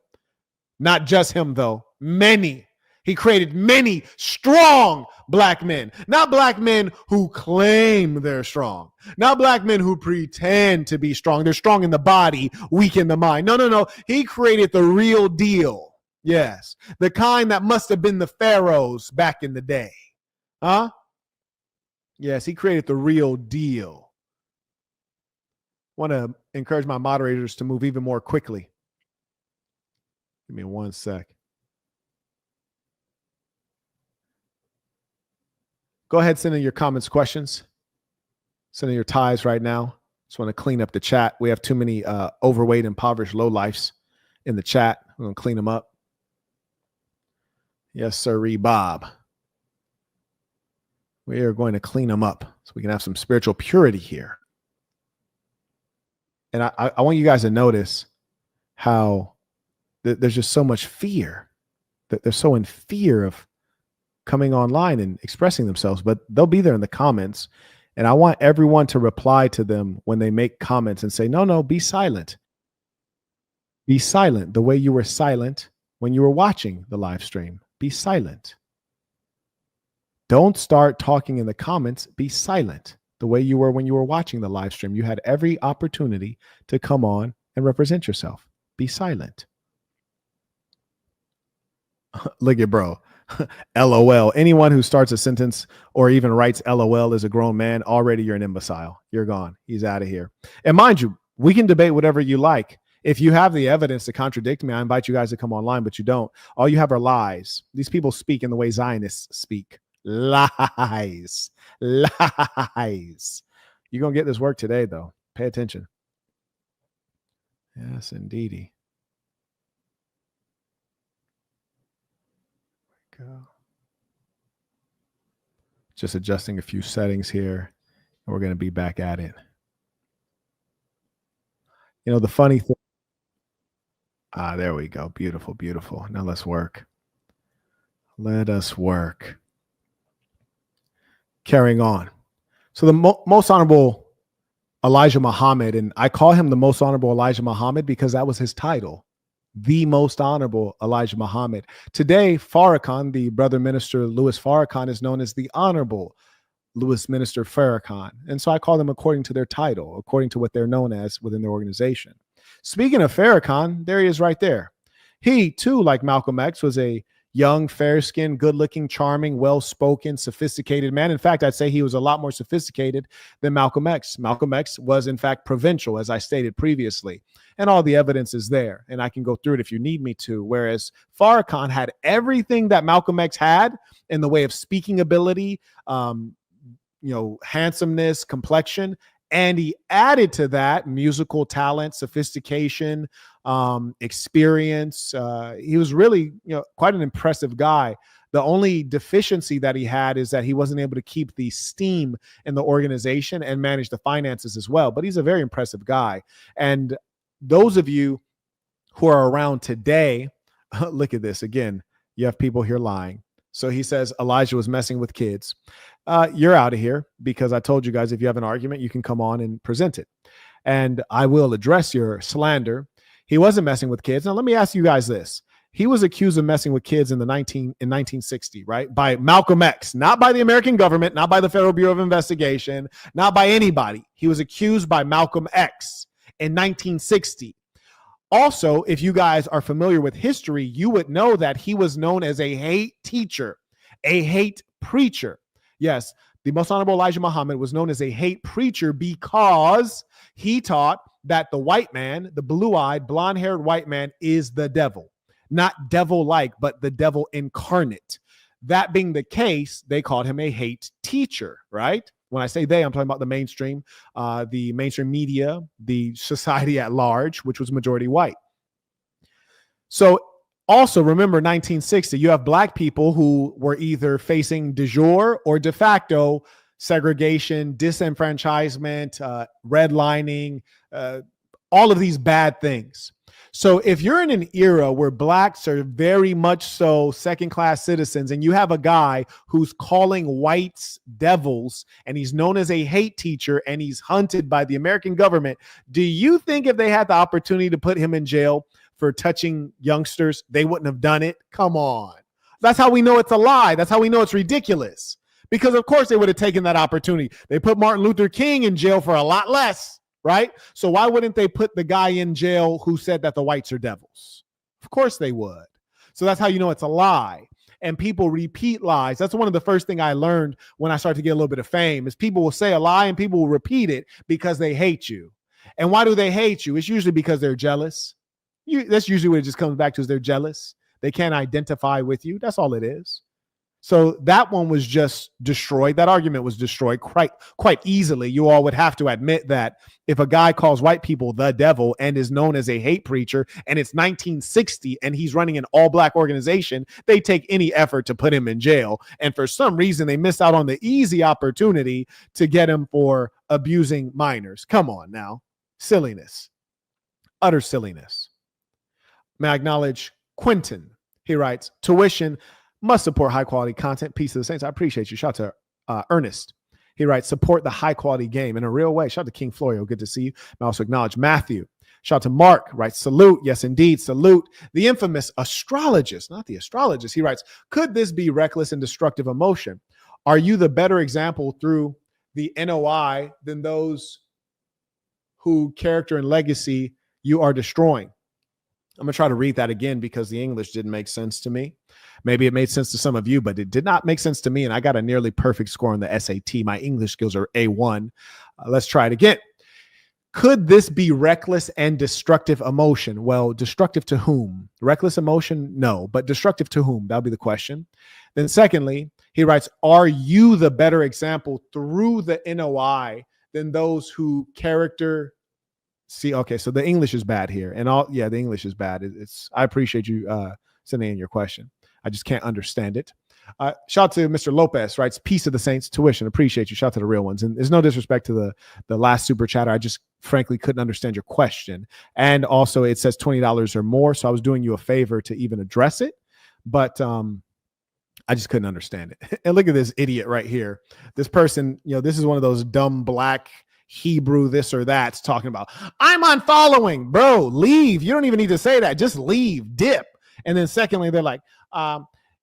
Not just him, though. Many. He created many strong black men. Not black men who claim they're strong. Not black men who pretend to be strong. They're strong in the body, weak in the mind. No. He created the real deal. Yes. The kind that must have been the pharaohs back in the day. Huh? Yes, he created the real deal. I want to encourage my moderators to move even more quickly. Give me 1 sec. Go ahead, send in your comments, questions. Send in your ties right now. Just want to clean up the chat. We have too many overweight, impoverished lowlifes in the chat. We're going to clean them up. Yes, sirree, Bob. We are going to clean them up so we can have some spiritual purity here. And I want you guys to notice how there's just so much fear. That they're so in fear of coming online and expressing themselves, but they'll be there in the comments. And I want everyone to reply to them when they make comments and say, no, be silent. Be silent the way you were silent when you were watching the live stream. Be silent. Don't start talking in the comments. Be silent the way you were when you were watching the live stream. You had every opportunity to come on and represent yourself. Be silent. Look at bro. LOL. Anyone who starts a sentence or even writes LOL is a grown man. Already you're an imbecile. You're gone. He's out of here. And mind you, we can debate whatever you like. If you have the evidence to contradict me, I invite you guys to come online, but you don't. All you have are lies. These people speak in the way Zionists speak. Lies. Lies. You're going to get this work today, though. Pay attention. Yes, indeedy. Go. Just adjusting a few settings here, and we're going to be back at it. You know, the funny thing. There we go. Beautiful, beautiful. Now let's work. Let us work. Carrying on. So the most honorable Elijah Muhammad, and I call him the most honorable Elijah Muhammad because that was his title. The most honorable Elijah Muhammad. Today, Farrakhan, the brother minister Louis Farrakhan, is known as the honorable Louis Minister Farrakhan. And so I call them according to their title, according to what they're known as within their organization. Speaking of Farrakhan, there he is right there. He, too, like Malcolm X, was a young, fair-skinned, good-looking, charming, well-spoken, sophisticated man. In fact, I'd say he was a lot more sophisticated than Malcolm X. Malcolm X was, in fact, provincial, as I stated previously. And all the evidence is there, and I can go through it if you need me to. Whereas Farrakhan had everything that Malcolm X had in the way of speaking ability, handsomeness, complexion, and he added to that musical talent, sophistication, experience. He was really, quite an impressive guy. The only deficiency that he had is that he wasn't able to keep the steam in the organization and manage the finances as well. But he's a very impressive guy. And those of you who are around today, look at this again. You have people here lying. So he says Elijah was messing with kids. You're out of here because I told you guys, if you have an argument, you can come on and present it. And I will address your slander. He wasn't messing with kids. Now, let me ask you guys this. He was accused of messing with kids in 1960, right? By Malcolm X, not by the American government, not by the Federal Bureau of Investigation, not by anybody. He was accused by Malcolm X in 1960. Also, if you guys are familiar with history, you would know that he was known as a hate teacher, a hate preacher. Yes, the most honorable Elijah Muhammad was known as a hate preacher because he taught that the white man, the blue-eyed, blonde-haired white man, is the devil. Not devil-like, but the devil incarnate. That being the case, they called him a hate teacher, right? When I say they, I'm talking about the mainstream media, the society at large, which was majority white. So also remember 1960, you have black people who were either facing de jure or de facto segregation, disenfranchisement, redlining, all of these bad things. So if you're in an era where blacks are very much so second-class citizens and you have a guy who's calling whites devils and he's known as a hate teacher and he's hunted by the American government, do you think if they had the opportunity to put him in jail for touching youngsters, they wouldn't have done it? Come on. That's how we know it's a lie. That's how we know it's ridiculous. Because, of course, they would have taken that opportunity. They put Martin Luther King in jail for a lot less. Right? So why wouldn't they put the guy in jail who said that the whites are devils? Of course they would. So that's how you know it's a lie. And people repeat lies. That's one of the first things I learned when I started to get a little bit of fame is people will say a lie and people will repeat it because they hate you. And why do they hate you? It's usually because they're jealous. That's usually what it just comes back to is they're jealous. They can't identify with you. That's all it is. So that one was just destroyed. That argument was destroyed quite easily. You all would have to admit that if a guy calls white people the devil and is known as a hate preacher, and it's 1960 and he's running an all-black organization, they take any effort to put him in jail. And for some reason, they missed out on the easy opportunity to get him for abusing minors. Come on now. Silliness. Utter silliness. May I acknowledge Quentin? He writes, tuition. Must support high quality content. Peace to the saints. I appreciate you. Shout out to Ernest. He writes, support the high quality game in a real way. Shout out to King Florio. Good to see you. I also acknowledge Matthew. Shout out to Mark, writes, salute. Yes, indeed. Salute. The infamous astrologist, not the astrologist. He writes, could this be reckless and destructive emotion? Are you the better example through the NOI than those who character and legacy you are destroying? I'm going to try to read that again because the English didn't make sense to me. Maybe it made sense to some of you, but it did not make sense to me. And I got a nearly perfect score on the SAT. My English skills are A1. Let's try it again. Could this be reckless and destructive emotion? Well, destructive to whom? Reckless emotion? No, but destructive to whom? That'll be the question. Then secondly, he writes, are you the better example through the NOI than those who character? See, okay, so the English is bad here. And the English is bad. I appreciate you sending in your question. I just can't understand it. Shout out to Mr. Lopez, writes, peace of the saints, tuition. Appreciate you. Shout out to the real ones. And there's no disrespect to the last super chatter. I just frankly couldn't understand your question. And also it says $20 or more. So I was doing you a favor to even address it. But I just couldn't understand it. And look at this idiot right here. This person, this is one of those dumb black Hebrew this or that's talking about, I'm unfollowing. Bro, leave. You don't even need to say that. Just leave, dip. And then secondly, they're like,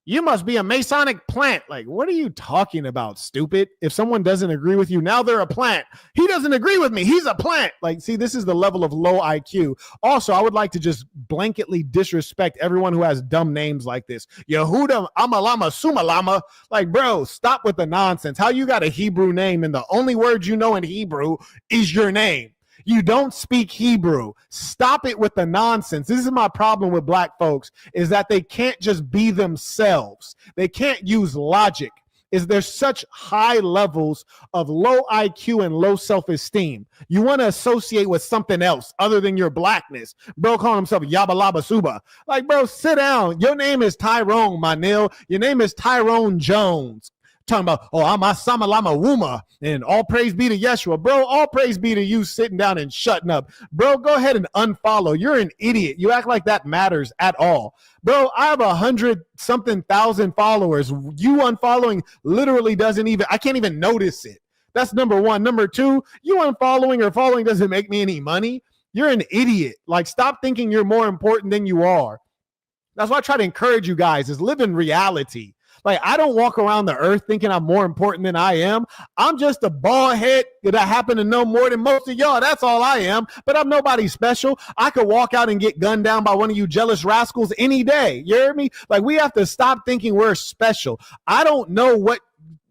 you must be a Masonic plant. Like, what are you talking about, stupid? If someone doesn't agree with you, now they're a plant. He doesn't agree with me. He's a plant. Like, see, this is the level of low IQ. Also, I would like to just blanketly disrespect everyone who has dumb names like this. Yehuda Amalama Sumalama. Like, bro, stop with the nonsense. How you got a Hebrew name and the only word you know in Hebrew is your name? You don't speak Hebrew. Stop it with the nonsense. This is my problem with black folks, is that they can't just be themselves. They can't use logic. There's such high levels of low IQ and low self-esteem. You want to associate with something else other than your blackness. Bro calling himself Yaba Laba Suba. Like, bro, sit down. Your name is Tyrone, my nil. Your name is Tyrone Jones. Talking about, I'm a Samalama Wuma and all praise be to Yeshua. Bro, all praise be to you sitting down and shutting up. Bro, go ahead and unfollow. You're an idiot. You act like that matters at all. Bro, I have 100-something thousand followers. You unfollowing literally I can't even notice it. That's number one. Number two, you unfollowing or following doesn't make me any money. You're an idiot. Like, stop thinking you're more important than you are. That's why I try to encourage you guys, is live in reality. Like, I don't walk around the earth thinking I'm more important than I am. I'm just a bald head that I happen to know more than most of y'all. That's all I am. But I'm nobody special. I could walk out and get gunned down by one of you jealous rascals any day. You hear me? Like, we have to stop thinking we're special. I don't know what.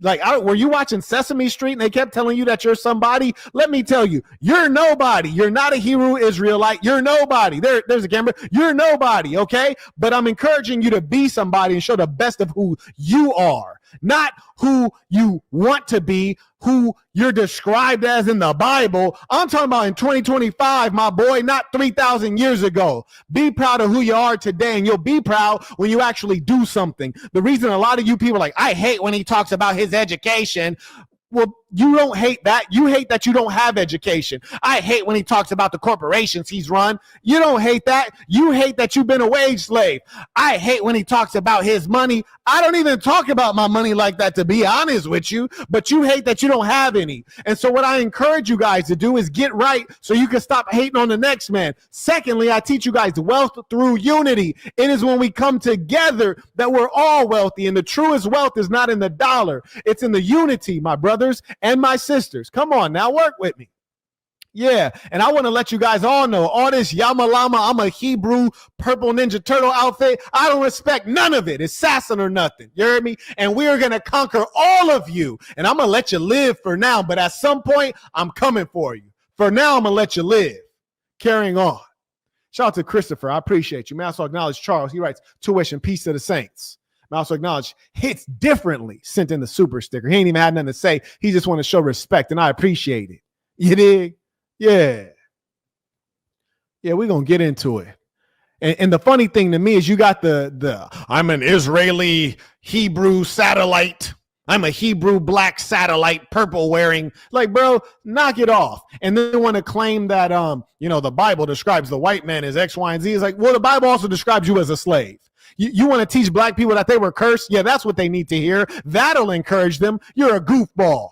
Were you watching Sesame Street and they kept telling you that you're somebody? Let me tell you, you're nobody. You're not a Hebrew Israelite. You're nobody. There's a camera. You're nobody, okay? But I'm encouraging you to be somebody and show the best of who you are, not who you want to be, who you're described as in the Bible. I'm talking about in 2025, my boy, not 3,000 years ago. Be proud of who you are today, and you'll be proud when you actually do something. The reason a lot of you people are like, I hate when he talks about his education. Well, you don't hate that. You hate that you don't have education. I hate when he talks about the corporations he's run. You don't hate that. You hate that you've been a wage slave. I hate when he talks about his money. I don't even talk about my money like that, to be honest with you, but you hate that you don't have any. And so what I encourage you guys to do is get right so you can stop hating on the next man. Secondly, I teach you guys wealth through unity. It is when we come together that we're all wealthy, and the truest wealth is not in the dollar. It's in the unity, my brothers and my sisters. Come on now, work with me. Yeah, and I want to let you guys all know, all this Yamalama, I'm a Hebrew purple Ninja Turtle outfit, I don't respect none of it. It's assassin or nothing. You heard me? And we are going to conquer all of you. And I'm going to let you live for now, but at some point, I'm coming for you. For now, I'm going to let you live. Carrying on. Shout out to Christopher. I appreciate you. May I also acknowledge Charles. He writes, tuition, peace to the saints. I also acknowledge Hits Differently sent in the super sticker. He ain't even had nothing to say. He just want to show respect, and I appreciate it. You dig? Yeah. Yeah, we're going to get into it. And the funny thing to me is you got the I'm an Israeli Hebrew satellite I'm a Hebrew black satellite purple wearing. Like, bro, knock it off. And then they want to claim that, the Bible describes the white man as X, Y, and Z. It's like, well, the Bible also describes you as a slave. You want to teach black people that they were cursed? Yeah, that's what they need to hear. That'll encourage them. You're a goofball,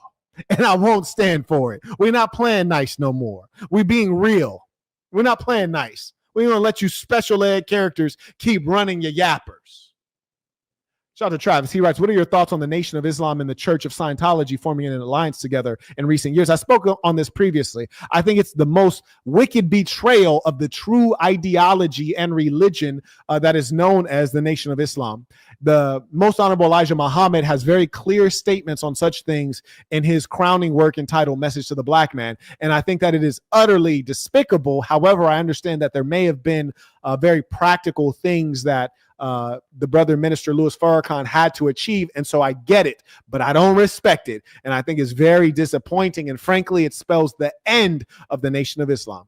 and I won't stand for it. We're not playing nice no more. We're being real. We're not playing nice. We're going to let you special ed characters keep running your yappers. Shout out to Travis. He writes, what are your thoughts on the Nation of Islam and the Church of Scientology forming an alliance together in recent years? I spoke on this previously. I think it's the most wicked betrayal of the true ideology and religion that is known as the Nation of Islam. The Most Honorable Elijah Muhammad has very clear statements on such things in his crowning work entitled Message to the Black Man. And I think that it is utterly despicable. However, I understand that there may have been very practical things that the brother minister Louis Farrakhan had to achieve. And so I get it, but I don't respect it. And I think it's very disappointing. And frankly, it spells the end of the Nation of Islam.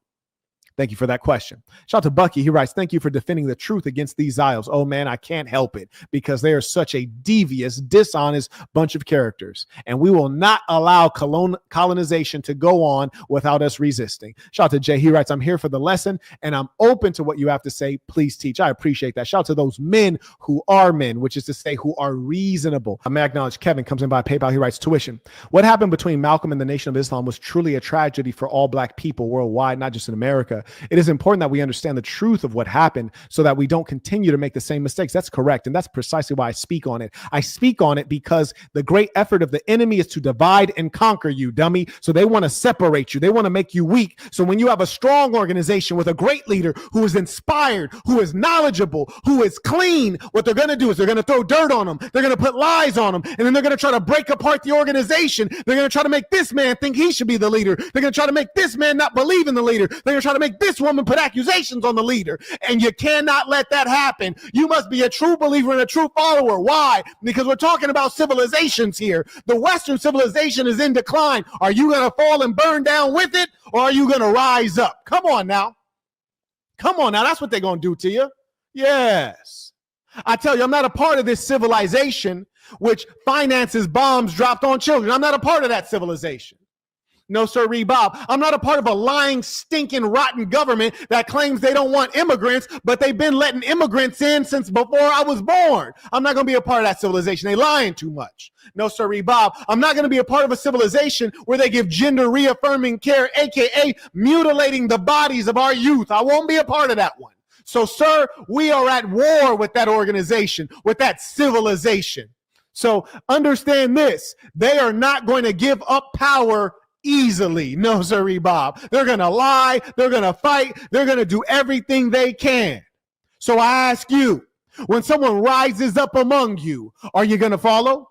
Thank you for that question. Shout out to Bucky. He writes, thank you for defending the truth against these Ziles. Oh man, I can't help it because they are such a devious, dishonest bunch of characters. And we will not allow colonization to go on without us resisting. Shout out to Jay. He writes, I'm here for the lesson and I'm open to what you have to say. Please teach. I appreciate that. Shout out to those men who are men, which is to say who are reasonable. I may acknowledge Kevin comes in by PayPal. He writes, tuition. What happened between Malcolm and the Nation of Islam was truly a tragedy for all black people worldwide, not just in America. It is important that we understand the truth of what happened so that we don't continue to make the same mistakes. That's correct. And that's precisely why I speak on it. I speak on it because the great effort of the enemy is to divide and conquer you, dummy. So they want to separate you. They want to make you weak. So when you have a strong organization with a great leader who is inspired, who is knowledgeable, who is clean, what they're going to do is they're going to throw dirt on them. They're going to put lies on them. And then they're going to try to break apart the organization. They're going to try to make this man think he should be the leader. They're going to try to make this man not believe in the leader. They're going to try to make this woman put accusations on the leader, and you cannot let that happen. You must be a true believer and a true follower. Why? Because we're talking about civilizations here. The Western civilization is in decline. Are you going to fall and burn down with it, or are you going to rise up? Come on now. Come on now. That's what they're going to do to you. Yes. I tell you, I'm not a part of this civilization which finances bombs dropped on children. I'm not a part of that civilization. No, sir, Bob. I'm not a part of a lying, stinking, rotten government that claims they don't want immigrants, but they've been letting immigrants in since before I was born. I'm not going to be a part of that civilization. They lying too much. No, sir, Bob. I'm not going to be a part of a civilization where they give gender reaffirming care, aka mutilating the bodies of our youth. I won't be a part of that one. So, sir, we are at war with that organization, with that civilization. So understand this. They are not going to give up power easily. No, sir, Bob. They're going to lie. They're going to fight. They're going to do everything they can. So I ask you, when someone rises up among you, are you going to follow?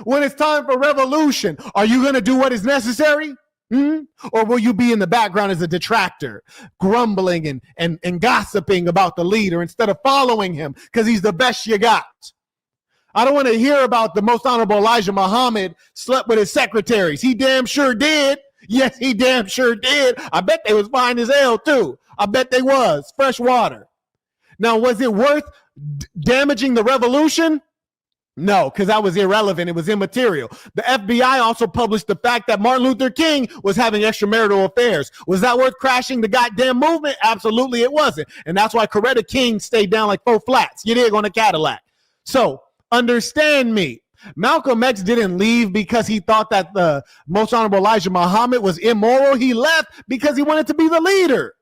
When it's time for revolution, are you going to do what is necessary? Or will you be in the background as a detractor, grumbling and gossiping about the leader instead of following him because he's the best you got? I don't want to hear about the Most Honorable Elijah Muhammad slept with his secretaries. He damn sure did. Yes, he damn sure did. I bet they was fine as hell too. I bet they was. Fresh water. Now, was it worth damaging the revolution? No, because that was irrelevant. It was immaterial. The FBI also published the fact that Martin Luther King was having extramarital affairs. Was that worth crashing the goddamn movement? Absolutely it wasn't. And that's why Coretta King stayed down like 4 flats. You dig on a Cadillac. So, understand me. Malcolm X didn't leave because he thought that the Most Honorable Elijah Muhammad was immoral. He left because he wanted to be the leader.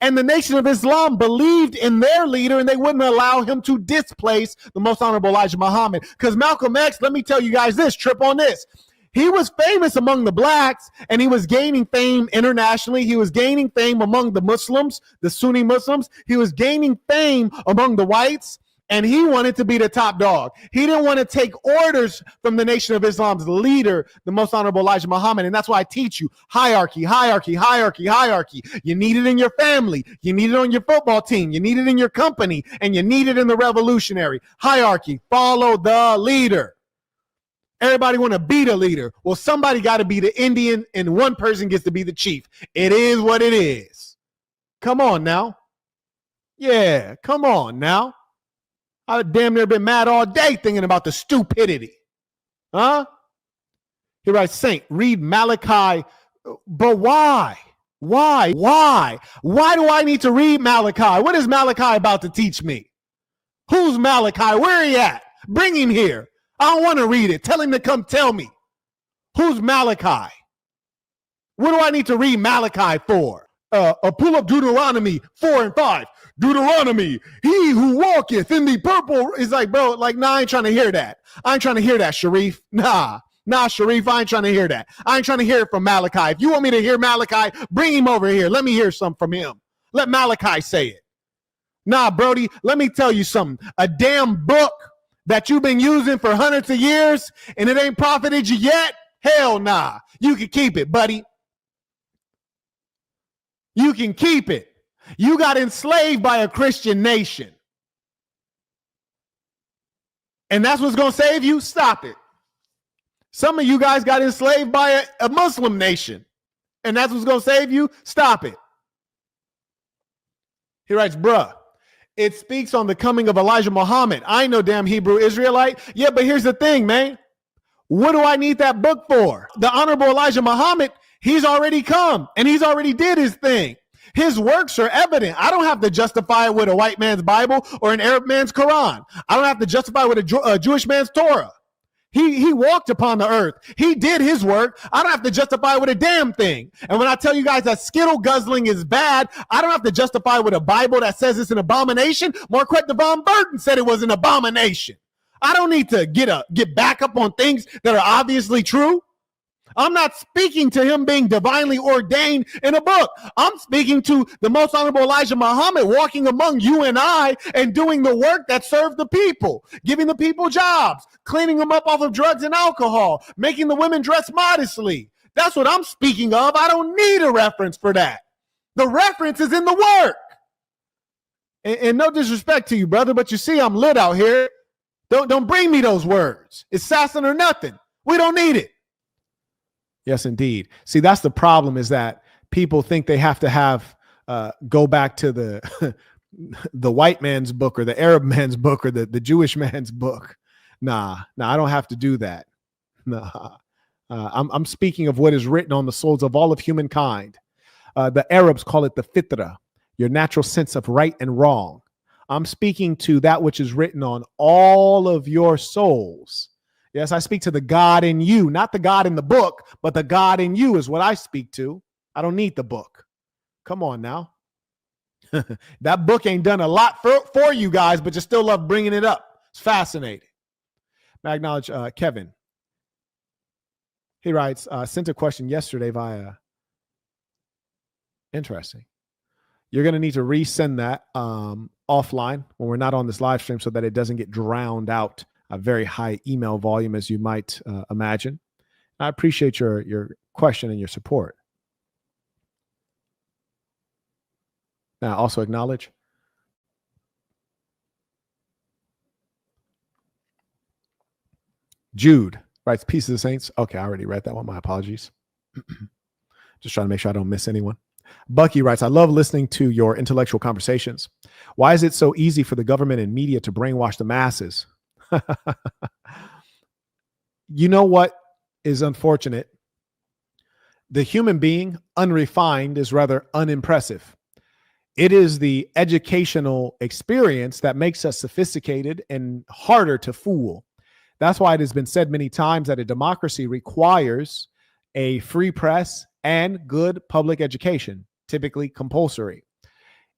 And the Nation of Islam believed in their leader, and they wouldn't allow him to displace the Most Honorable Elijah Muhammad. Because Malcolm X, let me tell you guys this, trip on this. He was famous among the blacks, and he was gaining fame internationally. He was gaining fame among the Muslims, the Sunni Muslims. He was gaining fame among the whites. And he wanted to be the top dog. He didn't want to take orders from the Nation of Islam's leader, the Most Honorable Elijah Muhammad. And that's why I teach you hierarchy, hierarchy, hierarchy, hierarchy. You need it in your family. You need it on your football team. You need it in your company. And you need it in the revolutionary. Hierarchy. Follow the leader. Everybody want to be the leader. Well, somebody got to be the Indian and one person gets to be the chief. It is what it is. Come on now. Yeah, come on now. I've damn near been mad all day thinking about the stupidity. Huh? He writes, Saint, read Malachi. But why? Why? Why do I need to read Malachi? What is Malachi about to teach me? Who's Malachi? Where he at? Bring him here. I don't want to read it. Tell him to come tell me. Who's Malachi? What do I need to read Malachi for? Pull up Deuteronomy 4 and 5. Deuteronomy, he who walketh in the purple is like, bro, like, nah, I ain't trying to hear that. I ain't trying to hear that, Sharif. Nah, Sharif, I ain't trying to hear that. I ain't trying to hear it from Malachi. If you want me to hear Malachi, bring him over here. Let me hear something from him. Let Malachi say it. Nah, Brody, let me tell you something. A damn book that you've been using for hundreds of years and it ain't profited you yet? Hell nah. You can keep it, buddy. You can keep it. You got enslaved by a Christian nation. And that's what's going to save you? Stop it. Some of you guys got enslaved by a Muslim nation. And that's what's going to save you? Stop it. He writes, bruh, it speaks on the coming of Elijah Muhammad. I ain't no damn Hebrew Israelite. Yeah, but here's the thing, man. What do I need that book for? The Honorable Elijah Muhammad, he's already come and he's already did his thing. His works are evident. I don't have to justify it with a white man's Bible or an Arab man's Quran. I don't have to justify it with a Jewish man's Torah. He walked upon the earth. He did his work. I don't have to justify it with a damn thing. And when I tell you guys that Skittle guzzling is bad, I don't have to justify it with a Bible that says it's an abomination. Marquett Devon Burton said it was an abomination. I don't need to get back up on things that are obviously true. I'm not speaking to him being divinely ordained in a book. I'm speaking to the most honorable Elijah Muhammad walking among you and I and doing the work that served the people, giving the people jobs, cleaning them up off of drugs and alcohol, making the women dress modestly. That's what I'm speaking of. I don't need a reference for that. The reference is in the work. And no disrespect to you, brother, but you see I'm lit out here. Don't bring me those words. It's Sasson or nothing. We don't need it. Yes, indeed. See, that's the problem, is that people think they have to go back to the white man's book or the Arab man's book or the Jewish man's book. Nah, I don't have to do that. Nah, I'm speaking of what is written on the souls of all of humankind. The Arabs call it the fitra, your natural sense of right and wrong. I'm speaking to that which is written on all of your souls. Yes, I speak to the God in you, not the God in the book, but the God in you is what I speak to. I don't need the book. Come on now. That book ain't done a lot for you guys, but you still love bringing it up. It's fascinating. I acknowledge Kevin. He writes, sent a question yesterday via. Interesting. You're going to need to resend that offline when we're not on this live stream so that it doesn't get drowned out. A very high email volume, as you might imagine. I appreciate your question and your support. Now, also acknowledge Jude writes, Peace of the Saints. Okay, I already read that one. My apologies. Just trying to make sure I don't miss anyone. Bucky writes, I love listening to your intellectual conversations. Why is it so easy for the government and media to brainwash the masses? You know what is unfortunate? The human being, unrefined, is rather unimpressive. It is the educational experience that makes us sophisticated and harder to fool. That's why it has been said many times that a democracy requires a free press and good public education, typically compulsory.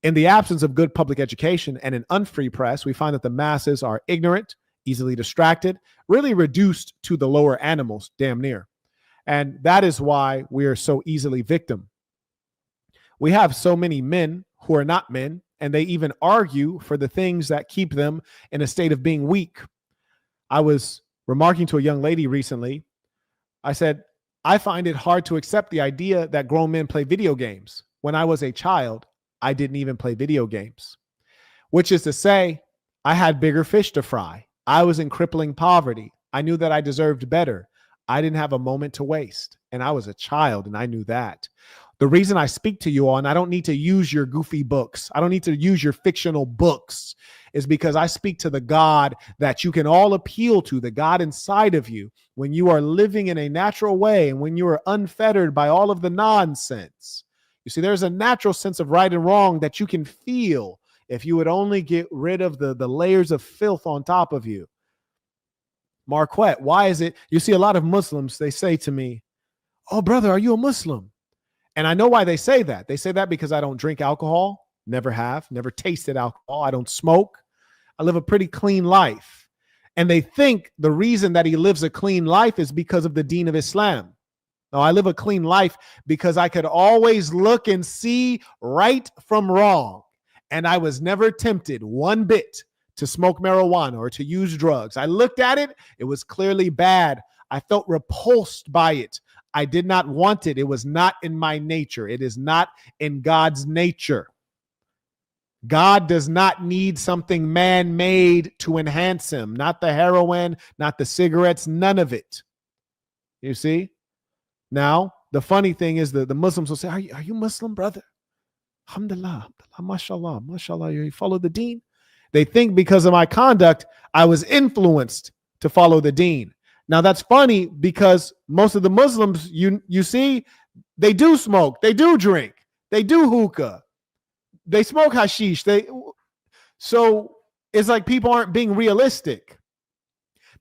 In the absence of good public education and an unfree press, we find that the masses are ignorant, easily distracted, really reduced to the lower animals, damn near. And that is why we are so easily victim. We have so many men who are not men, and they even argue for the things that keep them in a state of being weak. I was remarking to a young lady recently. I said, I find it hard to accept the idea that grown men play video games. When I was a child, I didn't even play video games, which is to say, I had bigger fish to fry. I was in crippling poverty. I knew that I deserved better. I didn't have a moment to waste. And I was a child, and I knew that. The reason I speak to you all, and I don't need to use your goofy books, I don't need to use your fictional books, is because I speak to the God that you can all appeal to, the God inside of you, when you are living in a natural way and when you are unfettered by all of the nonsense. You see, there's a natural sense of right and wrong that you can feel if you would only get rid of the layers of filth on top of you. Marquett, why is it? You see a lot of Muslims, they say to me, "Oh, brother, are you a Muslim?" And I know why they say that. They say that because I don't drink alcohol, never have, never tasted alcohol. I don't smoke. I live a pretty clean life. And they think the reason that he lives a clean life is because of the Deen of Islam. No, I live a clean life because I could always look and see right from wrong. And I was never tempted one bit to smoke marijuana or to use drugs. I looked at it. It was clearly bad. I felt repulsed by it. I did not want it. It was not in my nature. It is not in God's nature. God does not need something man-made to enhance him. Not the heroin, not the cigarettes, none of it. You see? Now, the funny thing is that the Muslims will say, are you Muslim, brother? Alhamdulillah, mashallah, mashallah, you follow the Deen? They think because of my conduct, I was influenced to follow the Deen. Now, that's funny because most of the Muslims, you see, they do smoke, they do drink, they do hookah, they smoke hashish. So it's like people aren't being realistic.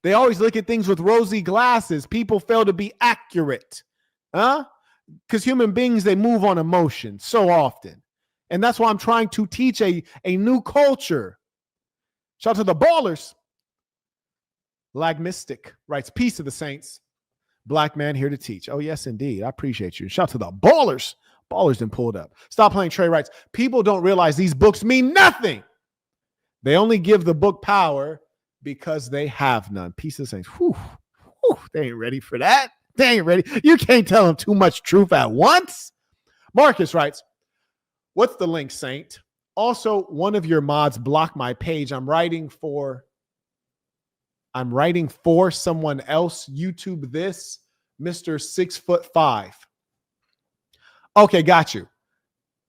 They always look at things with rosy glasses. People fail to be accurate. Because human beings, they move on emotion so often. And that's why I'm trying to teach a new culture. Shout out to the ballers. Lag Mystic writes, "Peace to the saints. Black man here to teach." Oh, yes, indeed. I appreciate you. Shout out to the ballers. Ballers done pulled up. Stop Playing Trey writes, "People don't realize these books mean nothing. They only give the book power because they have none." Peace to the saints. Whew. Whew. They ain't ready for that. They ain't ready. You can't tell them too much truth at once. Marcus writes, "What's the link, Saint? Also, one of your mods blocked my page. I'm writing for someone else. YouTube this, Mr. 6'5". Okay, got you.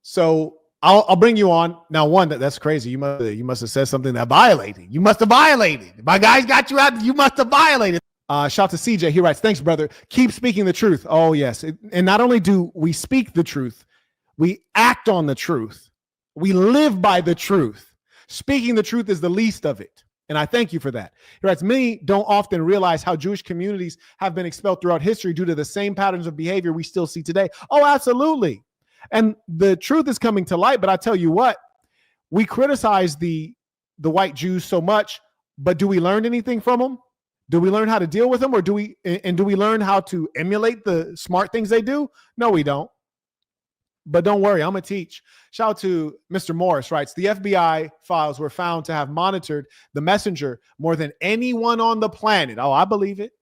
So I'll bring you on. Now, one, that's crazy. You must have said something that violated. You must have violated. My guys got you out. You must have violated. Shout out to CJ. He writes, "Thanks, brother. Keep speaking the truth." Oh, yes. And not only do we speak the truth, we act on the truth. We live by the truth. Speaking the truth is the least of it. And I thank you for that. He writes, "Many don't often realize how Jewish communities have been expelled throughout history due to the same patterns of behavior we still see today." Oh, absolutely. And the truth is coming to light. But I tell you what, we criticize the white Jews so much, but do we learn anything from them? Do we learn how to deal with them, or do we learn how to emulate the smart things they do? No, we don't. But don't worry, I'm going to teach. Shout out to Mr. Morris writes, "The FBI files were found to have monitored the messenger more than anyone on the planet." Oh, I believe it.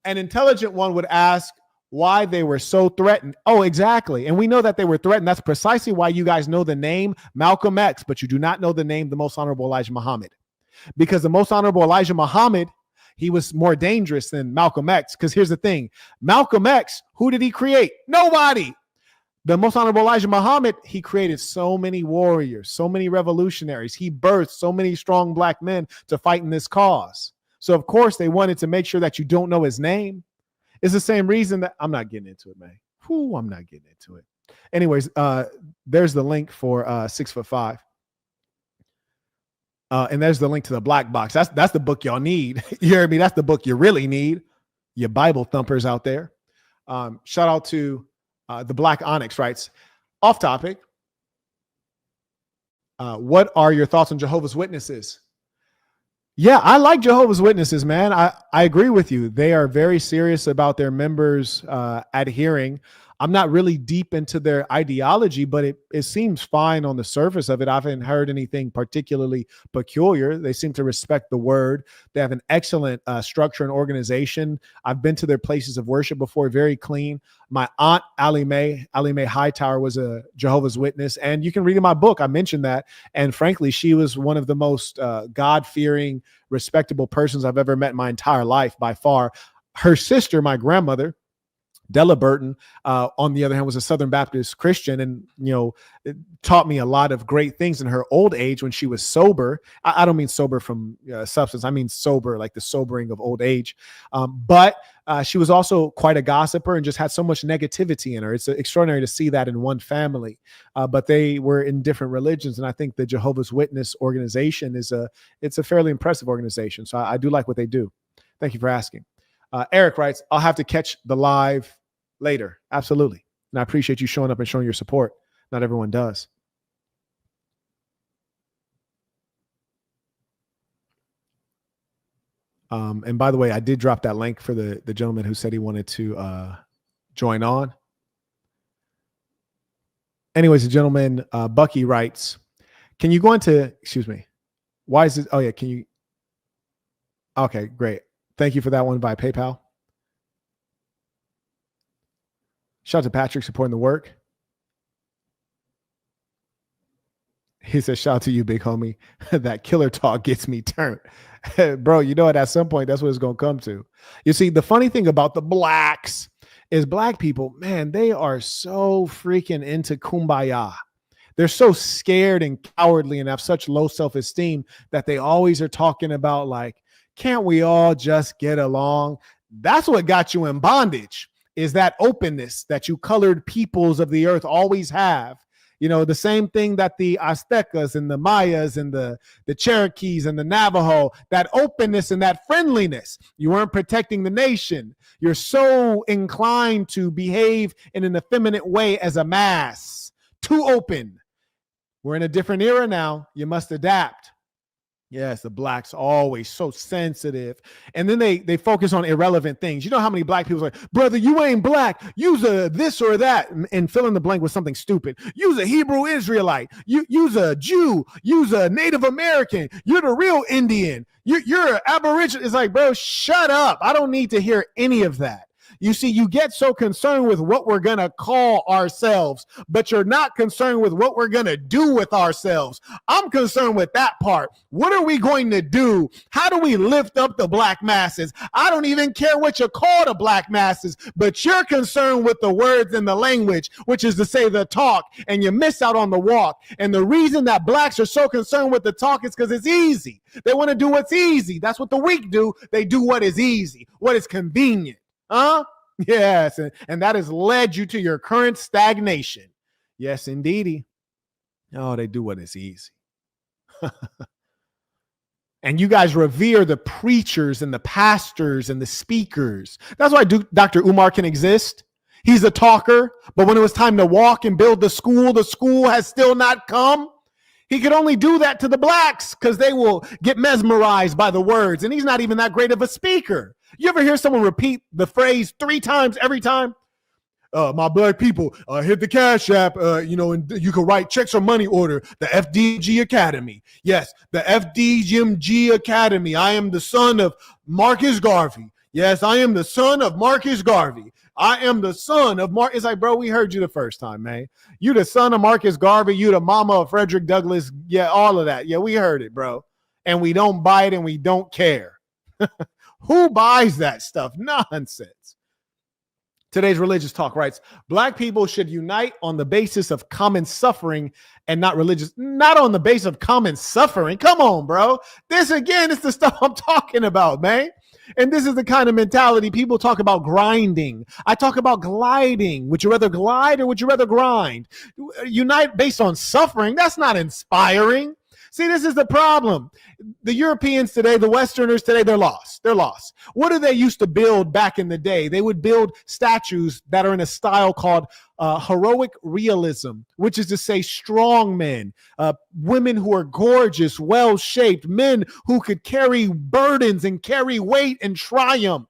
An intelligent one would ask why they were so threatened. Oh, exactly. And we know that they were threatened. That's precisely why you guys know the name Malcolm X, but you do not know the name the Most Honorable Elijah Muhammad. Because the Most Honorable Elijah Muhammad, he was more dangerous than Malcolm X. Because here's the thing. Malcolm X, who did he create? Nobody. The Most Honorable Elijah Muhammad, he created so many warriors, so many revolutionaries. He birthed so many strong black men to fight in this cause. So, of course, they wanted to make sure that you don't know his name. It's the same reason that I'm not getting into it, man. I'm not getting into it. Anyways, there's the link for 6'5". And there's the link to the black box. That's the book y'all need. You hear me? That's the book you really need. You Bible thumpers out there. Shout out to the Black Onyx writes, "Off topic. What are your thoughts on Jehovah's Witnesses?" Yeah, I like Jehovah's Witnesses, man. I agree with you. They are very serious about their members adhering. I'm not really deep into their ideology, but it seems fine on the surface of it. I haven't heard anything particularly peculiar. They seem to respect the word. They have an excellent structure and organization. I've been to their places of worship before, very clean. My aunt, Allie Mae Hightower, was a Jehovah's Witness. And you can read in my book, I mentioned that. And frankly, she was one of the most God-fearing, respectable persons I've ever met in my entire life by far. Her sister, my grandmother, Della Burton, on the other hand, was a Southern Baptist Christian, and it taught me a lot of great things in her old age when she was sober. I don't mean sober from substance; I mean sober, like the sobering of old age. But she was also quite a gossiper and just had so much negativity in her. It's extraordinary to see that in one family. But they were in different religions, and I think the Jehovah's Witness organization it's a fairly impressive organization. So I do like what they do. Thank you for asking. Eric writes, I'll have to catch the live later. Absolutely. And I appreciate you showing up and showing your support. Not everyone does. And by the way, I did drop that link for the gentleman who said he wanted to join on. Anyways, the gentleman, Bucky writes, can you go into, excuse me, why is it, oh yeah, can you, okay, great. Thank you for that one by PayPal. Shout out to Patrick supporting the work. He says, shout out to you, big homie. That killer talk gets me turned. Bro, you know, at some point, that's what it's going to come to. You see, the funny thing about the blacks is black people, man, they are so freaking into kumbaya. They're so scared and cowardly and have such low self-esteem that they always are talking about, like, can't we all just get along? That's what got you in bondage, is that openness that you colored peoples of the earth always have. You know, the same thing that the Aztecas and the Mayas and the Cherokees and the Navajo, that openness and that friendliness. You weren't protecting the nation. You're so inclined to behave in an effeminate way as a mass. Too open. We're in a different era now. You must adapt. Yes, the blacks always so sensitive. And then they focus on irrelevant things. You know how many black people are like, brother, you ain't black. Use a this or that and fill in the blank with something stupid. Use a Hebrew Israelite. Use a Jew. Use a Native American. You're the real Indian. You're an Aboriginal. It's like, bro, shut up. I don't need to hear any of that. You see, you get so concerned with what we're going to call ourselves, but you're not concerned with what we're going to do with ourselves. I'm concerned with that part. What are we going to do? How do we lift up the black masses? I don't even care what you call the black masses, but you're concerned with the words and the language, which is to say the talk, and you miss out on the walk. And the reason that blacks are so concerned with the talk is because it's easy. They want to do what's easy. That's what the weak do. They do what is easy, what is convenient. Huh? Yes. And that has led you to your current stagnation. Yes, indeedy. Oh, they do what is easy. And you guys revere the preachers and the pastors and the speakers. That's why Dr. Umar can exist. He's a talker, but when it was time to walk and build the school has still not come. He could only do that to the blacks because they will get mesmerized by the words. And he's not even that great of a speaker. You ever hear someone repeat the phrase 3 times every time? My black people, hit the Cash App, and you can write checks or money order, the FDG Academy. Yes, the FDGMG Academy. I am the son of Marcus Garvey. Yes, I am the son of Marcus Garvey. I am the son of Mark. It's like, bro, we heard you the first time, man. You the son of Marcus Garvey. You the mama of Frederick Douglass. Yeah, all of that. Yeah, we heard it, bro. And we don't buy it and we don't care. Who buys that stuff? Nonsense. Today's religious talk writes, black people should unite on the basis of common suffering and not religious, not on the basis of common suffering. Come on, bro. This again is the stuff I'm talking about, man. And this is the kind of mentality people talk about grinding. I talk about gliding. Would you rather glide or would you rather grind? Unite based on suffering. That's not inspiring. See, this is the problem. The Europeans today, the Westerners today, they're lost. They're lost. What do they used to build back in the day? They would build statues that are in a style called heroic realism, which is to say strong men, women who are gorgeous, well-shaped, men who could carry burdens and carry weight and triumph.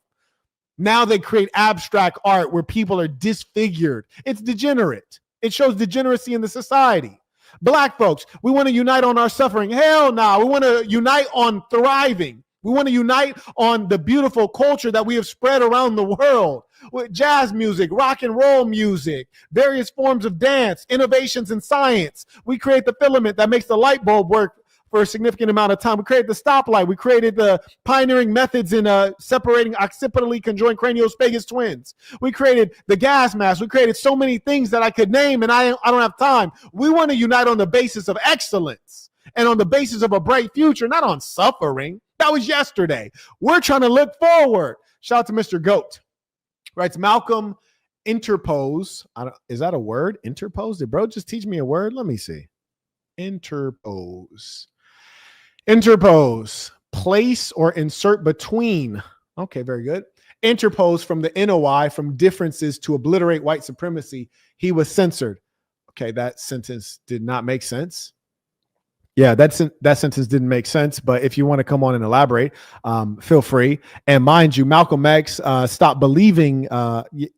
Now they create abstract art where people are disfigured. It's degenerate. It shows degeneracy in the society. Black folks, we want to unite on our suffering. Hell no. We want to unite on thriving. We want to unite on the beautiful culture that we have spread around the world with jazz music, rock and roll music, various forms of dance, innovations in science. We create the filament that makes the light bulb work for a significant amount of time. We created the stoplight. We created the pioneering methods in separating occipitally conjoined craniospagus twins. We created the gas mask. We created so many things that I could name, and I don't have time. We want to unite on the basis of excellence and on the basis of a bright future, not on suffering. That was yesterday. We're trying to look forward. Shout out to Mr. Goat. Writes Malcolm interpose. Is that a word? Interpose? Did bro just teach me a word? Let me see. Interpose. Interpose. Place or insert between. Okay, very good. Interpose from the NOI, from differences to obliterate white supremacy. He was censored. Okay, that sentence did not make sense. Yeah, that sentence didn't make sense. But if you want to come on and elaborate, feel free. And mind you, Malcolm X, stop believing.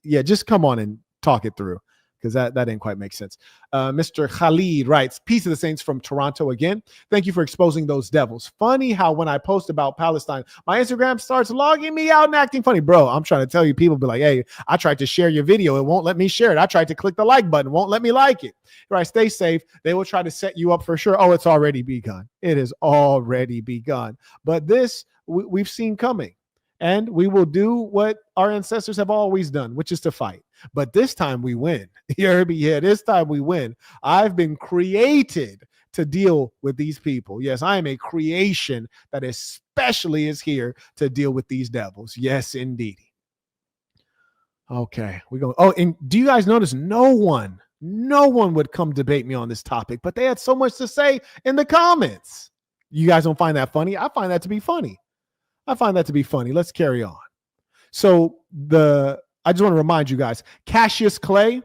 Yeah, just come on and talk it through, because that didn't quite make sense. Mr. Khalid writes, peace of the saints from Toronto again. Thank you for exposing those devils. Funny how when I post about Palestine, my Instagram starts logging me out and acting funny. Bro, I'm trying to tell you, people be like, hey, I tried to share your video. It won't let me share it. I tried to click the like button. Won't let me like it. Right, stay safe. They will try to set you up for sure. Oh, it's already begun. It has already begun. But this we've seen coming. And we will do what our ancestors have always done, which is to fight. But this time we win. You heard me? Yeah, this time we win. I've been created to deal with these people. Yes, I am a creation that especially is here to deal with these devils. Yes, indeed. Okay, we go. Oh, and do you guys notice no one would come debate me on this topic, but they had so much to say in the comments. You guys don't find that funny? I find that to be funny. Let's carry on. So I just want to remind you guys, Cassius Clay,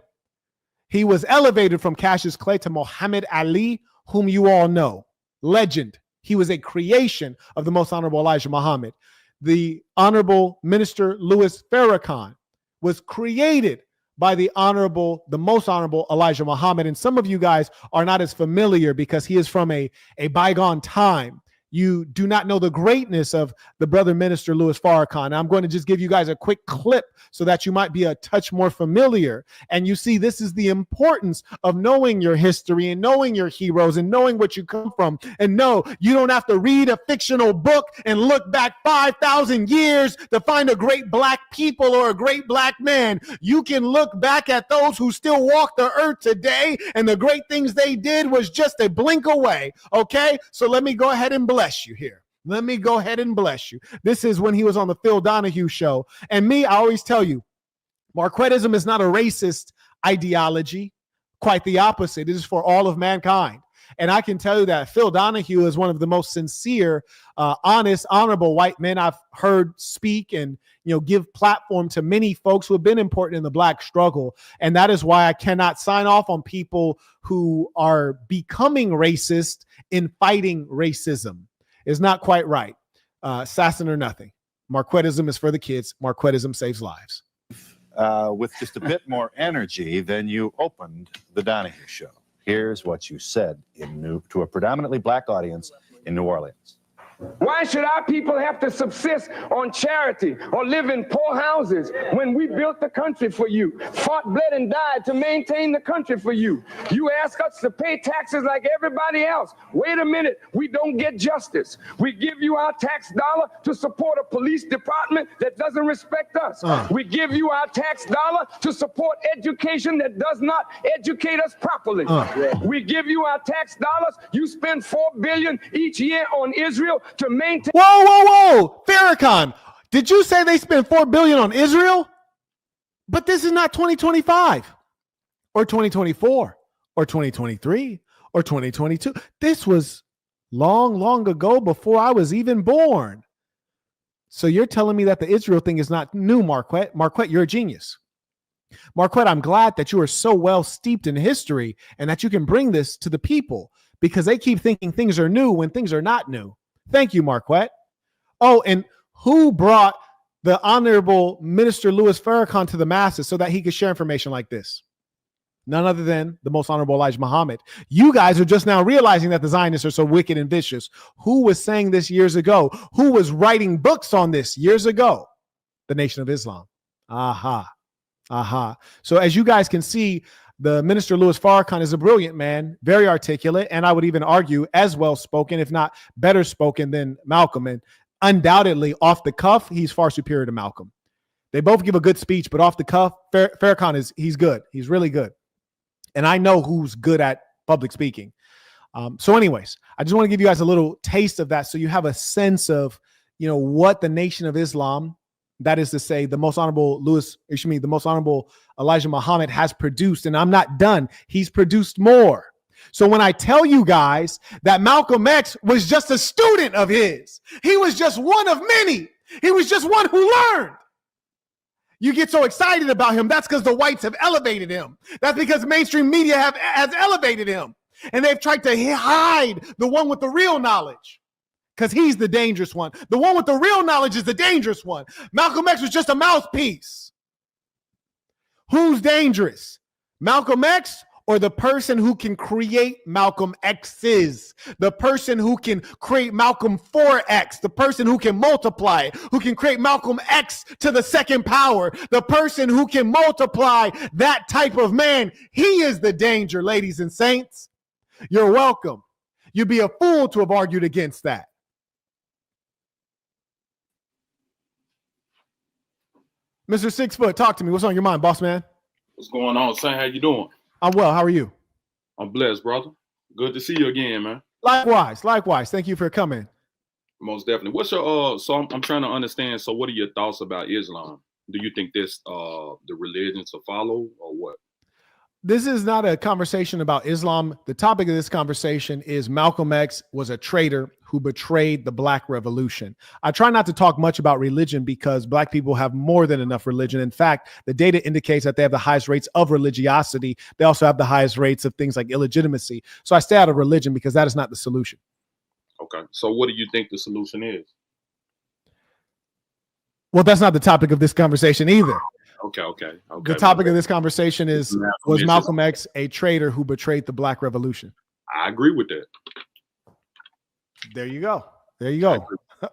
he was elevated from Cassius Clay to Muhammad Ali, whom you all know. Legend. He was a creation of the most honorable Elijah Muhammad. The honorable minister Louis Farrakhan was created by the most honorable Elijah Muhammad. And some of you guys are not as familiar because he is from a bygone time. You do not know the greatness of the brother minister Louis Farrakhan. I'm going to just give you guys a quick clip so that you might be a touch more familiar. And you see, this is the importance of knowing your history and knowing your heroes and knowing what you come from. And no, you don't have to read a fictional book and look back 5,000 years to find a great black people or a great black man. You can look back at those who still walk the earth today, and the great things they did was just a blink away. Okay, so let me go ahead and bless you here. Let me go ahead and bless you. This is when he was on the Phil Donahue show. And me, I always tell you, Marquettism is not a racist ideology. Quite the opposite. It is for all of mankind. And I can tell you that Phil Donahue is one of the most sincere, honest, honorable white men I've heard speak and, give platform to many folks who have been important in the black struggle. And that is why I cannot sign off on people who are becoming racist in fighting racism. It's not quite right. Assassin or nothing. Marquettism is for the kids. Marquettism saves lives. With just a bit more energy than you opened the Donahue show. Here's what you said to a predominantly black audience in New Orleans. Why should our people have to subsist on charity or live in poor houses when we built the country for you, fought, bled, and died to maintain the country for you? You ask us to pay taxes like everybody else. Wait a minute, we don't get justice. We give you our tax dollar to support a police department that doesn't respect us. We give you our tax dollar to support education that does not educate us properly. We give you our tax dollars. You spend $4 billion each year on Israel to maintain. Whoa. Farrakhan, did you say they spent $4 billion on Israel? But this is not 2025 or 2024 or 2023 or 2022. This was long ago, before I was even born. So you're telling me that the Israel thing is not new, Marquett. Marquett, you're a genius. Marquett, I'm glad that you are so well steeped in history and that you can bring this to the people, because they keep thinking things are new when things are not new. Thank you, Marquett. Oh, and who brought the honorable minister Louis Farrakhan to the masses so that he could share information like this? None other than the most honorable Elijah Muhammad. You guys are just now realizing that the Zionists are so wicked and vicious. Who was saying this years ago? Who was writing books on this years ago? The Nation of Islam. Aha. So as you guys can see, The Minister Louis Farrakhan is a brilliant man, very articulate, and I would even argue as well spoken, if not better spoken than Malcolm. And undoubtedly, off the cuff, he's far superior to Malcolm. They both give a good speech, but off the cuff, Farrakhan he's good. He's really good. And I know who's good at public speaking. So anyways, I just want to give you guys a little taste of that so you have a sense of, what the Nation of Islam, that is to say, the most honorable Elijah Muhammad has produced. And I'm not done. He's produced more. So when I tell you guys that Malcolm X was just a student of his, he was just one of many. He was just one who learned. You get so excited about him. That's because the whites have elevated him. That's because mainstream media has elevated him. And they've tried to hide the one with the real knowledge because he's the dangerous one. The one with the real knowledge is the dangerous one. Malcolm X was just a mouthpiece. Who's dangerous? Malcolm X or the person who can create Malcolm X's, the person who can create Malcolm 4X, the person who can multiply, who can create Malcolm X to the second power, the person who can multiply that type of man. He is the danger, ladies and saints. You're welcome. You'd be a fool to have argued against that. Mr. 6 Foot, talk to me. What's on your mind, boss man? What's going on, Saint? How you doing? I'm well. How are you? I'm blessed, brother. Good to see you again, man. Likewise. Thank you for coming. Most definitely. What's your so I'm trying to understand. So what are your thoughts about Islam? Do you think this the religion to follow or what? This is not a conversation about Islam. The topic of this conversation is Malcolm X was a traitor who betrayed the Black Revolution. I try not to talk much about religion because Black people have more than enough religion. In fact, the data indicates that they have the highest rates of religiosity. They also have the highest rates of things like illegitimacy. So I stay out of religion because that is not the solution. Okay. So what do you think the solution is? Well, that's not the topic of this conversation either. Okay. The topic of this conversation is, was Malcolm X a traitor who betrayed the Black Revolution? I agree with that. There you go.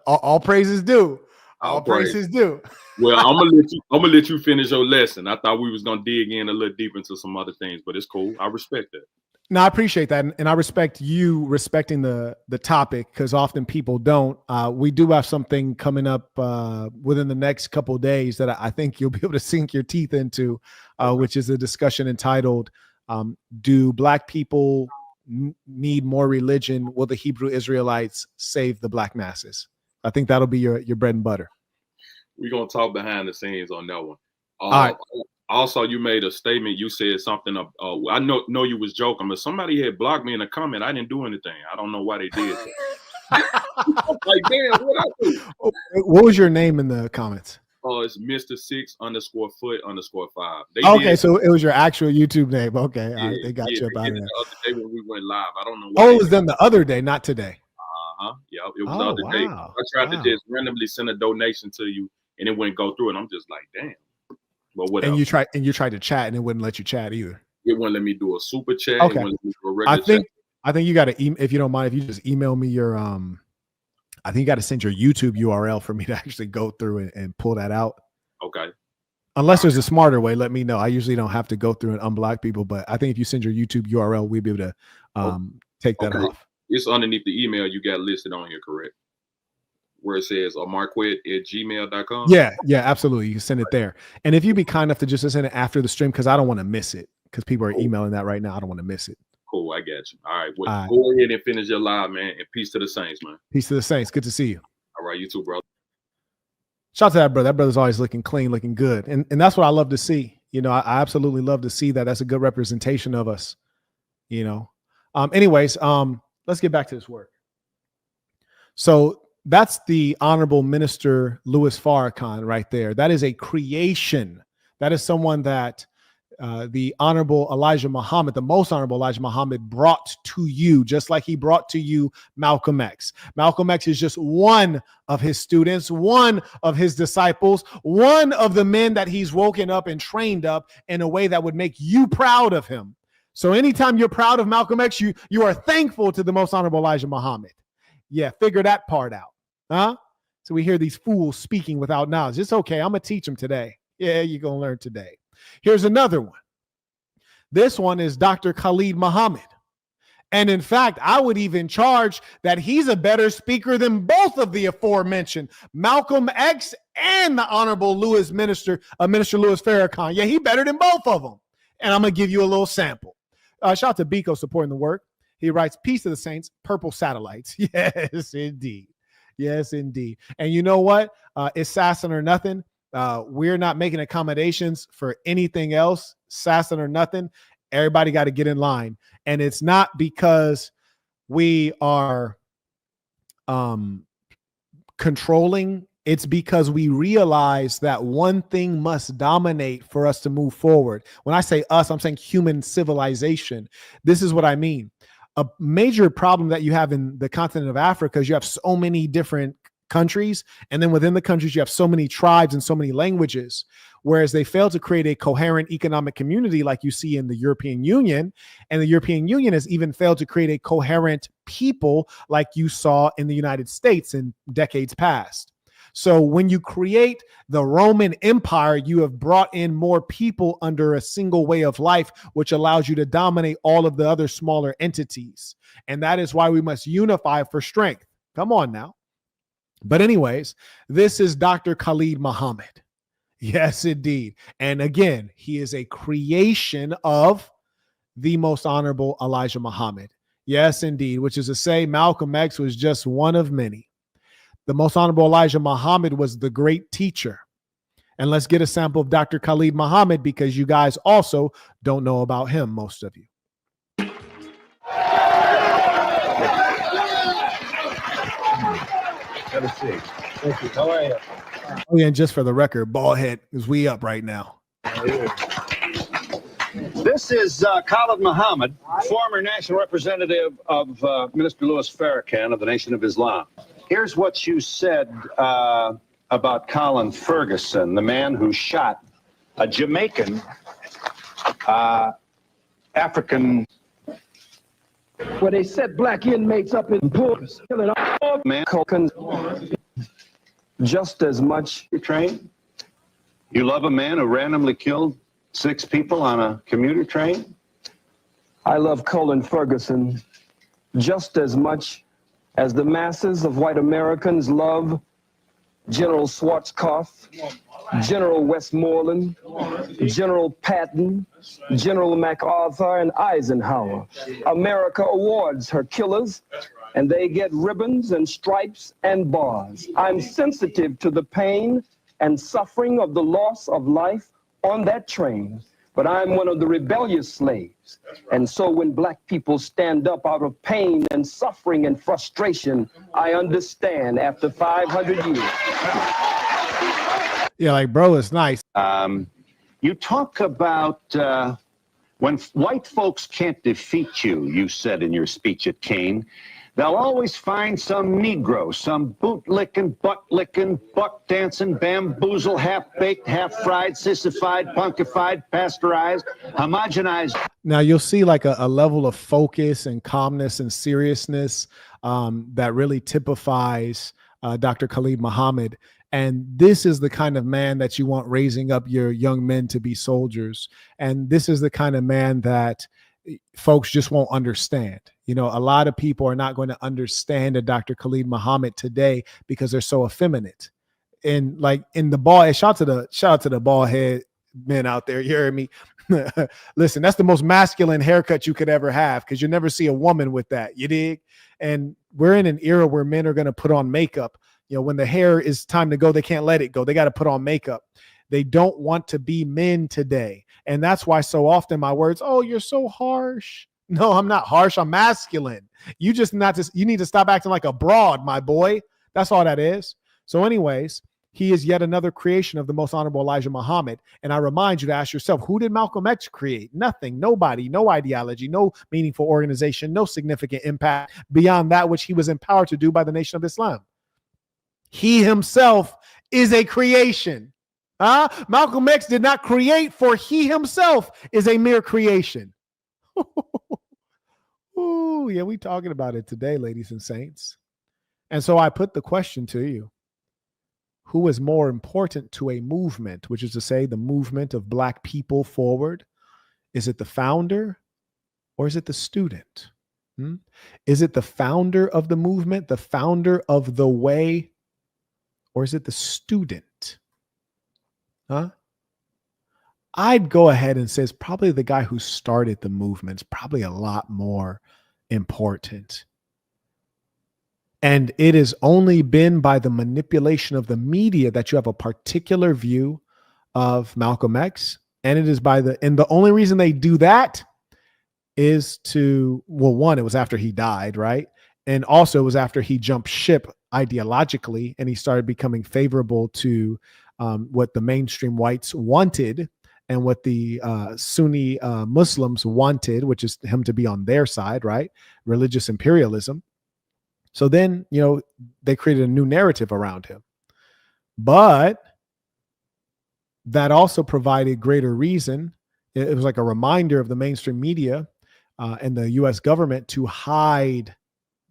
All praises due. All praises due. Well, I'm gonna let you finish your lesson. I thought we was gonna dig in a little deeper into some other things, but it's cool. I respect that. No, I appreciate that. And I respect you respecting the topic because often people don't. We do have something coming up within the next couple of days that I think you'll be able to sink your teeth into, which is a discussion entitled, do Black people need more religion? Will the Hebrew Israelites save the Black masses? I think that'll be your bread and butter. We're going to talk behind the scenes on that one. All right. Also, you made a statement. You said something. I know you was joking, but somebody had blocked me in a comment. I didn't do anything. I don't know why they did that. Like, damn, what I do? What was your name in the comments? It's Mr. 6_foot_5. Okay, so it was your actual YouTube name. Okay, yeah, they got you up out of there. The other day when we went live, I don't know. It was done the other day, not today. Yeah, it was the other day. I tried to just randomly send a donation to you, and it wouldn't go through. And I'm just like, damn. But whatever. And you tried to chat, and it wouldn't let you chat either. It wouldn't let me do a super chat. Okay. It wouldn't let me do a regular chat. I think you got to, if you don't mind, if you just email me your I think you got to send your YouTube URL for me to actually go through and pull that out. Okay. Unless there's a smarter way, let me know. I usually don't have to go through and unblock people, but I think if you send your YouTube URL, we'll be able to take that off. It's underneath the email you got listed on here, correct? Where it says marquett@gmail.com. Yeah, absolutely. You can send it there. And if you'd be kind enough to just send it after the stream, because I don't want to miss it, because people are emailing that right now. I don't want to miss it. Cool, I got you. All right, well, go ahead and finish your live, man. And peace to the Saints, man. Peace to the Saints. Good to see you. All right, you too, bro. Shout out to that brother. That brother's always looking clean, looking good. And that's what I love to see. I absolutely love to see that. That's a good representation of us, Anyways, let's get back to this work. So that's the Honorable Minister Louis Farrakhan right there. That is a creation. That is someone that the Honorable Elijah Muhammad, the most Honorable Elijah Muhammad, brought to you, just like he brought to you Malcolm X. Malcolm X is just one of his students, one of his disciples, one of the men that he's woken up and trained up in a way that would make you proud of him. So anytime you're proud of Malcolm X, you are thankful to the most Honorable Elijah Muhammad. Yeah, figure that part out. Huh? So we hear these fools speaking without knowledge. It's okay. I'm going to teach them today. Yeah, you're going to learn today. Here's another one. This one is Dr. Khalid Muhammad. And in fact, I would even charge that he's a better speaker than both of the aforementioned Malcolm X and the Honorable Minister Louis Farrakhan. Yeah, he better than both of them. And I'm going to give you a little sample. Shout out to Biko supporting the work. He writes, peace to the saints, purple satellites. Yes, indeed. Yes, indeed. And you know what? It's Sasson or nothing. We're not making accommodations for anything else. Sasson or nothing. Everybody got to get in line. And it's not because we are controlling. It's because we realize that one thing must dominate for us to move forward. When I say us, I'm saying human civilization. This is what I mean. A major problem that you have in the continent of Africa is you have so many different countries, and then within the countries you have so many tribes and so many languages, whereas they fail to create a coherent economic community like you see in the European Union, and the European Union has even failed to create a coherent people like you saw in the United States in decades past. So when you create the Roman Empire, you have brought in more people under a single way of life, which allows you to dominate all of the other smaller entities. And that is why we must unify for strength. Come on now. But anyways, this is Dr. Khalid Muhammad. Yes, indeed. And again, he is a creation of the most honorable Elijah Muhammad. Yes, indeed. Which is to say, Malcolm X was just one of many. The most honorable Elijah Muhammad was the great teacher. And let's get a sample of Dr. Khalid Muhammad because you guys also don't know about him, most of you. Have a seat. Thank you. How are you? Oh, yeah, and just for the record, bald head is we up right now. This is Khalid Muhammad, former national representative of Minister Louis Farrakhan of the Nation of Islam. Here's what you said about Colin Ferguson, the man who shot a Jamaican African. Where they set black inmates up in pools, killing all Man, just as much. you train? You love a man who randomly killed 6 people on a commuter train? I love Colin Ferguson just as much as the masses of white Americans love General Schwarzkopf, General Westmoreland, General Patton, General MacArthur, and Eisenhower. America awards her killers, and they get ribbons and stripes and bars. I'm sensitive to the pain and suffering of the loss of life on that train, but I'm one of the rebellious slaves. And so when black people stand up out of pain and suffering and frustration, I understand after 500 years. Yeah, like, bro, it's nice. You talk about when white folks can't defeat you, you said in your speech at Kane, they'll always find some Negro, some boot-licking, butt-licking, buck-dancing, bamboozle, half-baked, half-fried, sissified, punkified, pasteurized, homogenized. Now you'll see like a level of focus and calmness and seriousness that really typifies Dr. Khalid Muhammad. And this is the kind of man that you want raising up your young men to be soldiers. And this is the kind of man that folks just won't understand. You know, a lot of people are not going to understand a Dr. Khalid Muhammad today because they're so effeminate. And like in the ball, shout out to the bald head men out there. You hear me? Listen, that's the most masculine haircut you could ever have because you never see a woman with that. You dig? And we're in an era where men are going to put on makeup. You know, when the hair is time to go, they can't let it go. They got to put on makeup. They don't want to be men today. And that's why so often my words, oh, you're so harsh. No, I'm not harsh. I'm masculine. You need to stop acting like a broad, my boy. That's all that is. So anyways, he is yet another creation of the most honorable Elijah Muhammad. And I remind you to ask yourself, who did Malcolm X create? Nothing, nobody, no ideology, no meaningful organization, no significant impact beyond that which he was empowered to do by the Nation of Islam. He himself is a creation. Malcolm X did not create, for he himself is a mere creation. Ooh, yeah, we talking about it today, ladies and saints. And so I put the question to you. Who is more important to a movement, which is to say the movement of black people forward? Is it the founder or is it the student? Is it the founder of the movement, the founder of the way, or is it the student? I'd go ahead and say it's probably the guy who started the movement. It's probably a lot more important. And it has only been by the manipulation of the media that you have a particular view of Malcolm X. And it is and the only reason they do that is well, one, it was after he died, right? And also it was after he jumped ship ideologically and he started becoming favorable to what the mainstream whites wanted and what the Sunni Muslims wanted, which is him to be on their side, right? Religious imperialism. So then, they created a new narrative around him. But that also provided greater reason. It was like a reminder of the mainstream media and the U.S. government to hide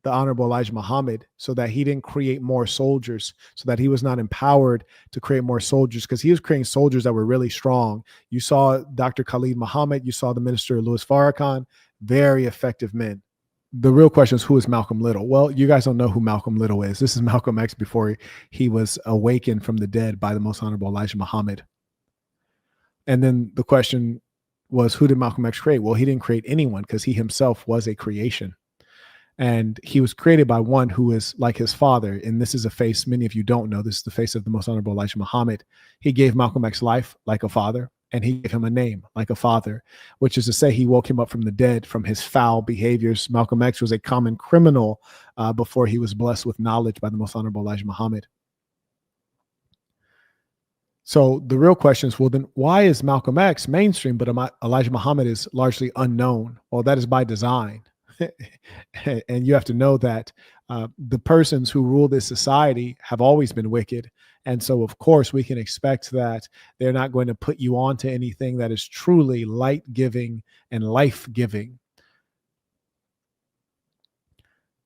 the Honorable Elijah Muhammad so that he didn't create more soldiers, so that he was not empowered to create more soldiers, because he was creating soldiers that were really strong. You saw Dr. Khalid Muhammad, you saw the minister Louis Farrakhan, very effective men. The real question is, who is Malcolm Little? Well, you guys don't know who Malcolm Little is. This is Malcolm X before he was awakened from the dead by the Most Honorable Elijah Muhammad. And then the question was, who did Malcolm X create? Well, he didn't create anyone, because he himself was a creation. And he was created by one who is like his father. And this is a face many of you don't know. This is the face of the Most Honorable Elijah Muhammad. He gave Malcolm X life like a father, and he gave him a name like a father, which is to say he woke him up from the dead from his foul behaviors. Malcolm X was a common criminal before he was blessed with knowledge by the Most Honorable Elijah Muhammad. So the real question is, well, then why is Malcolm X mainstream, but Elijah Muhammad is largely unknown? Well, that is by design. And you have to know that the persons who rule this society have always been wicked. And so, of course, we can expect that they're not going to put you onto anything that is truly light-giving and life-giving.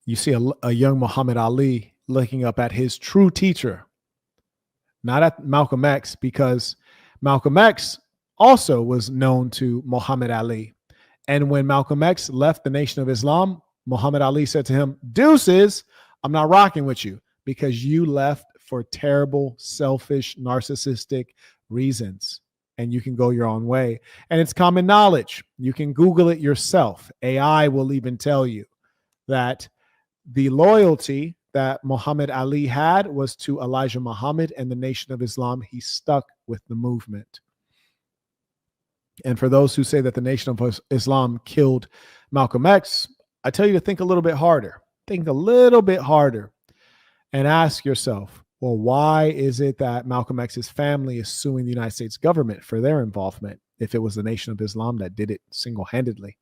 You see a young Muhammad Ali looking up at his true teacher, not at Malcolm X, because Malcolm X also was known to Muhammad Ali. And when Malcolm X left the Nation of Islam, Muhammad Ali said to him, "Deuces, I'm not rocking with you because you left for terrible, selfish, narcissistic reasons, and you can go your own way." And it's common knowledge. You can Google it yourself. AI will even tell you that the loyalty that Muhammad Ali had was to Elijah Muhammad and the Nation of Islam. He stuck with the movement. And for those who say that the Nation of Islam killed Malcolm X, I tell you to think a little bit harder. Think a little bit harder and ask yourself, well, why is it that Malcolm X's family is suing the United States government for their involvement if it was the Nation of Islam that did it single-handedly?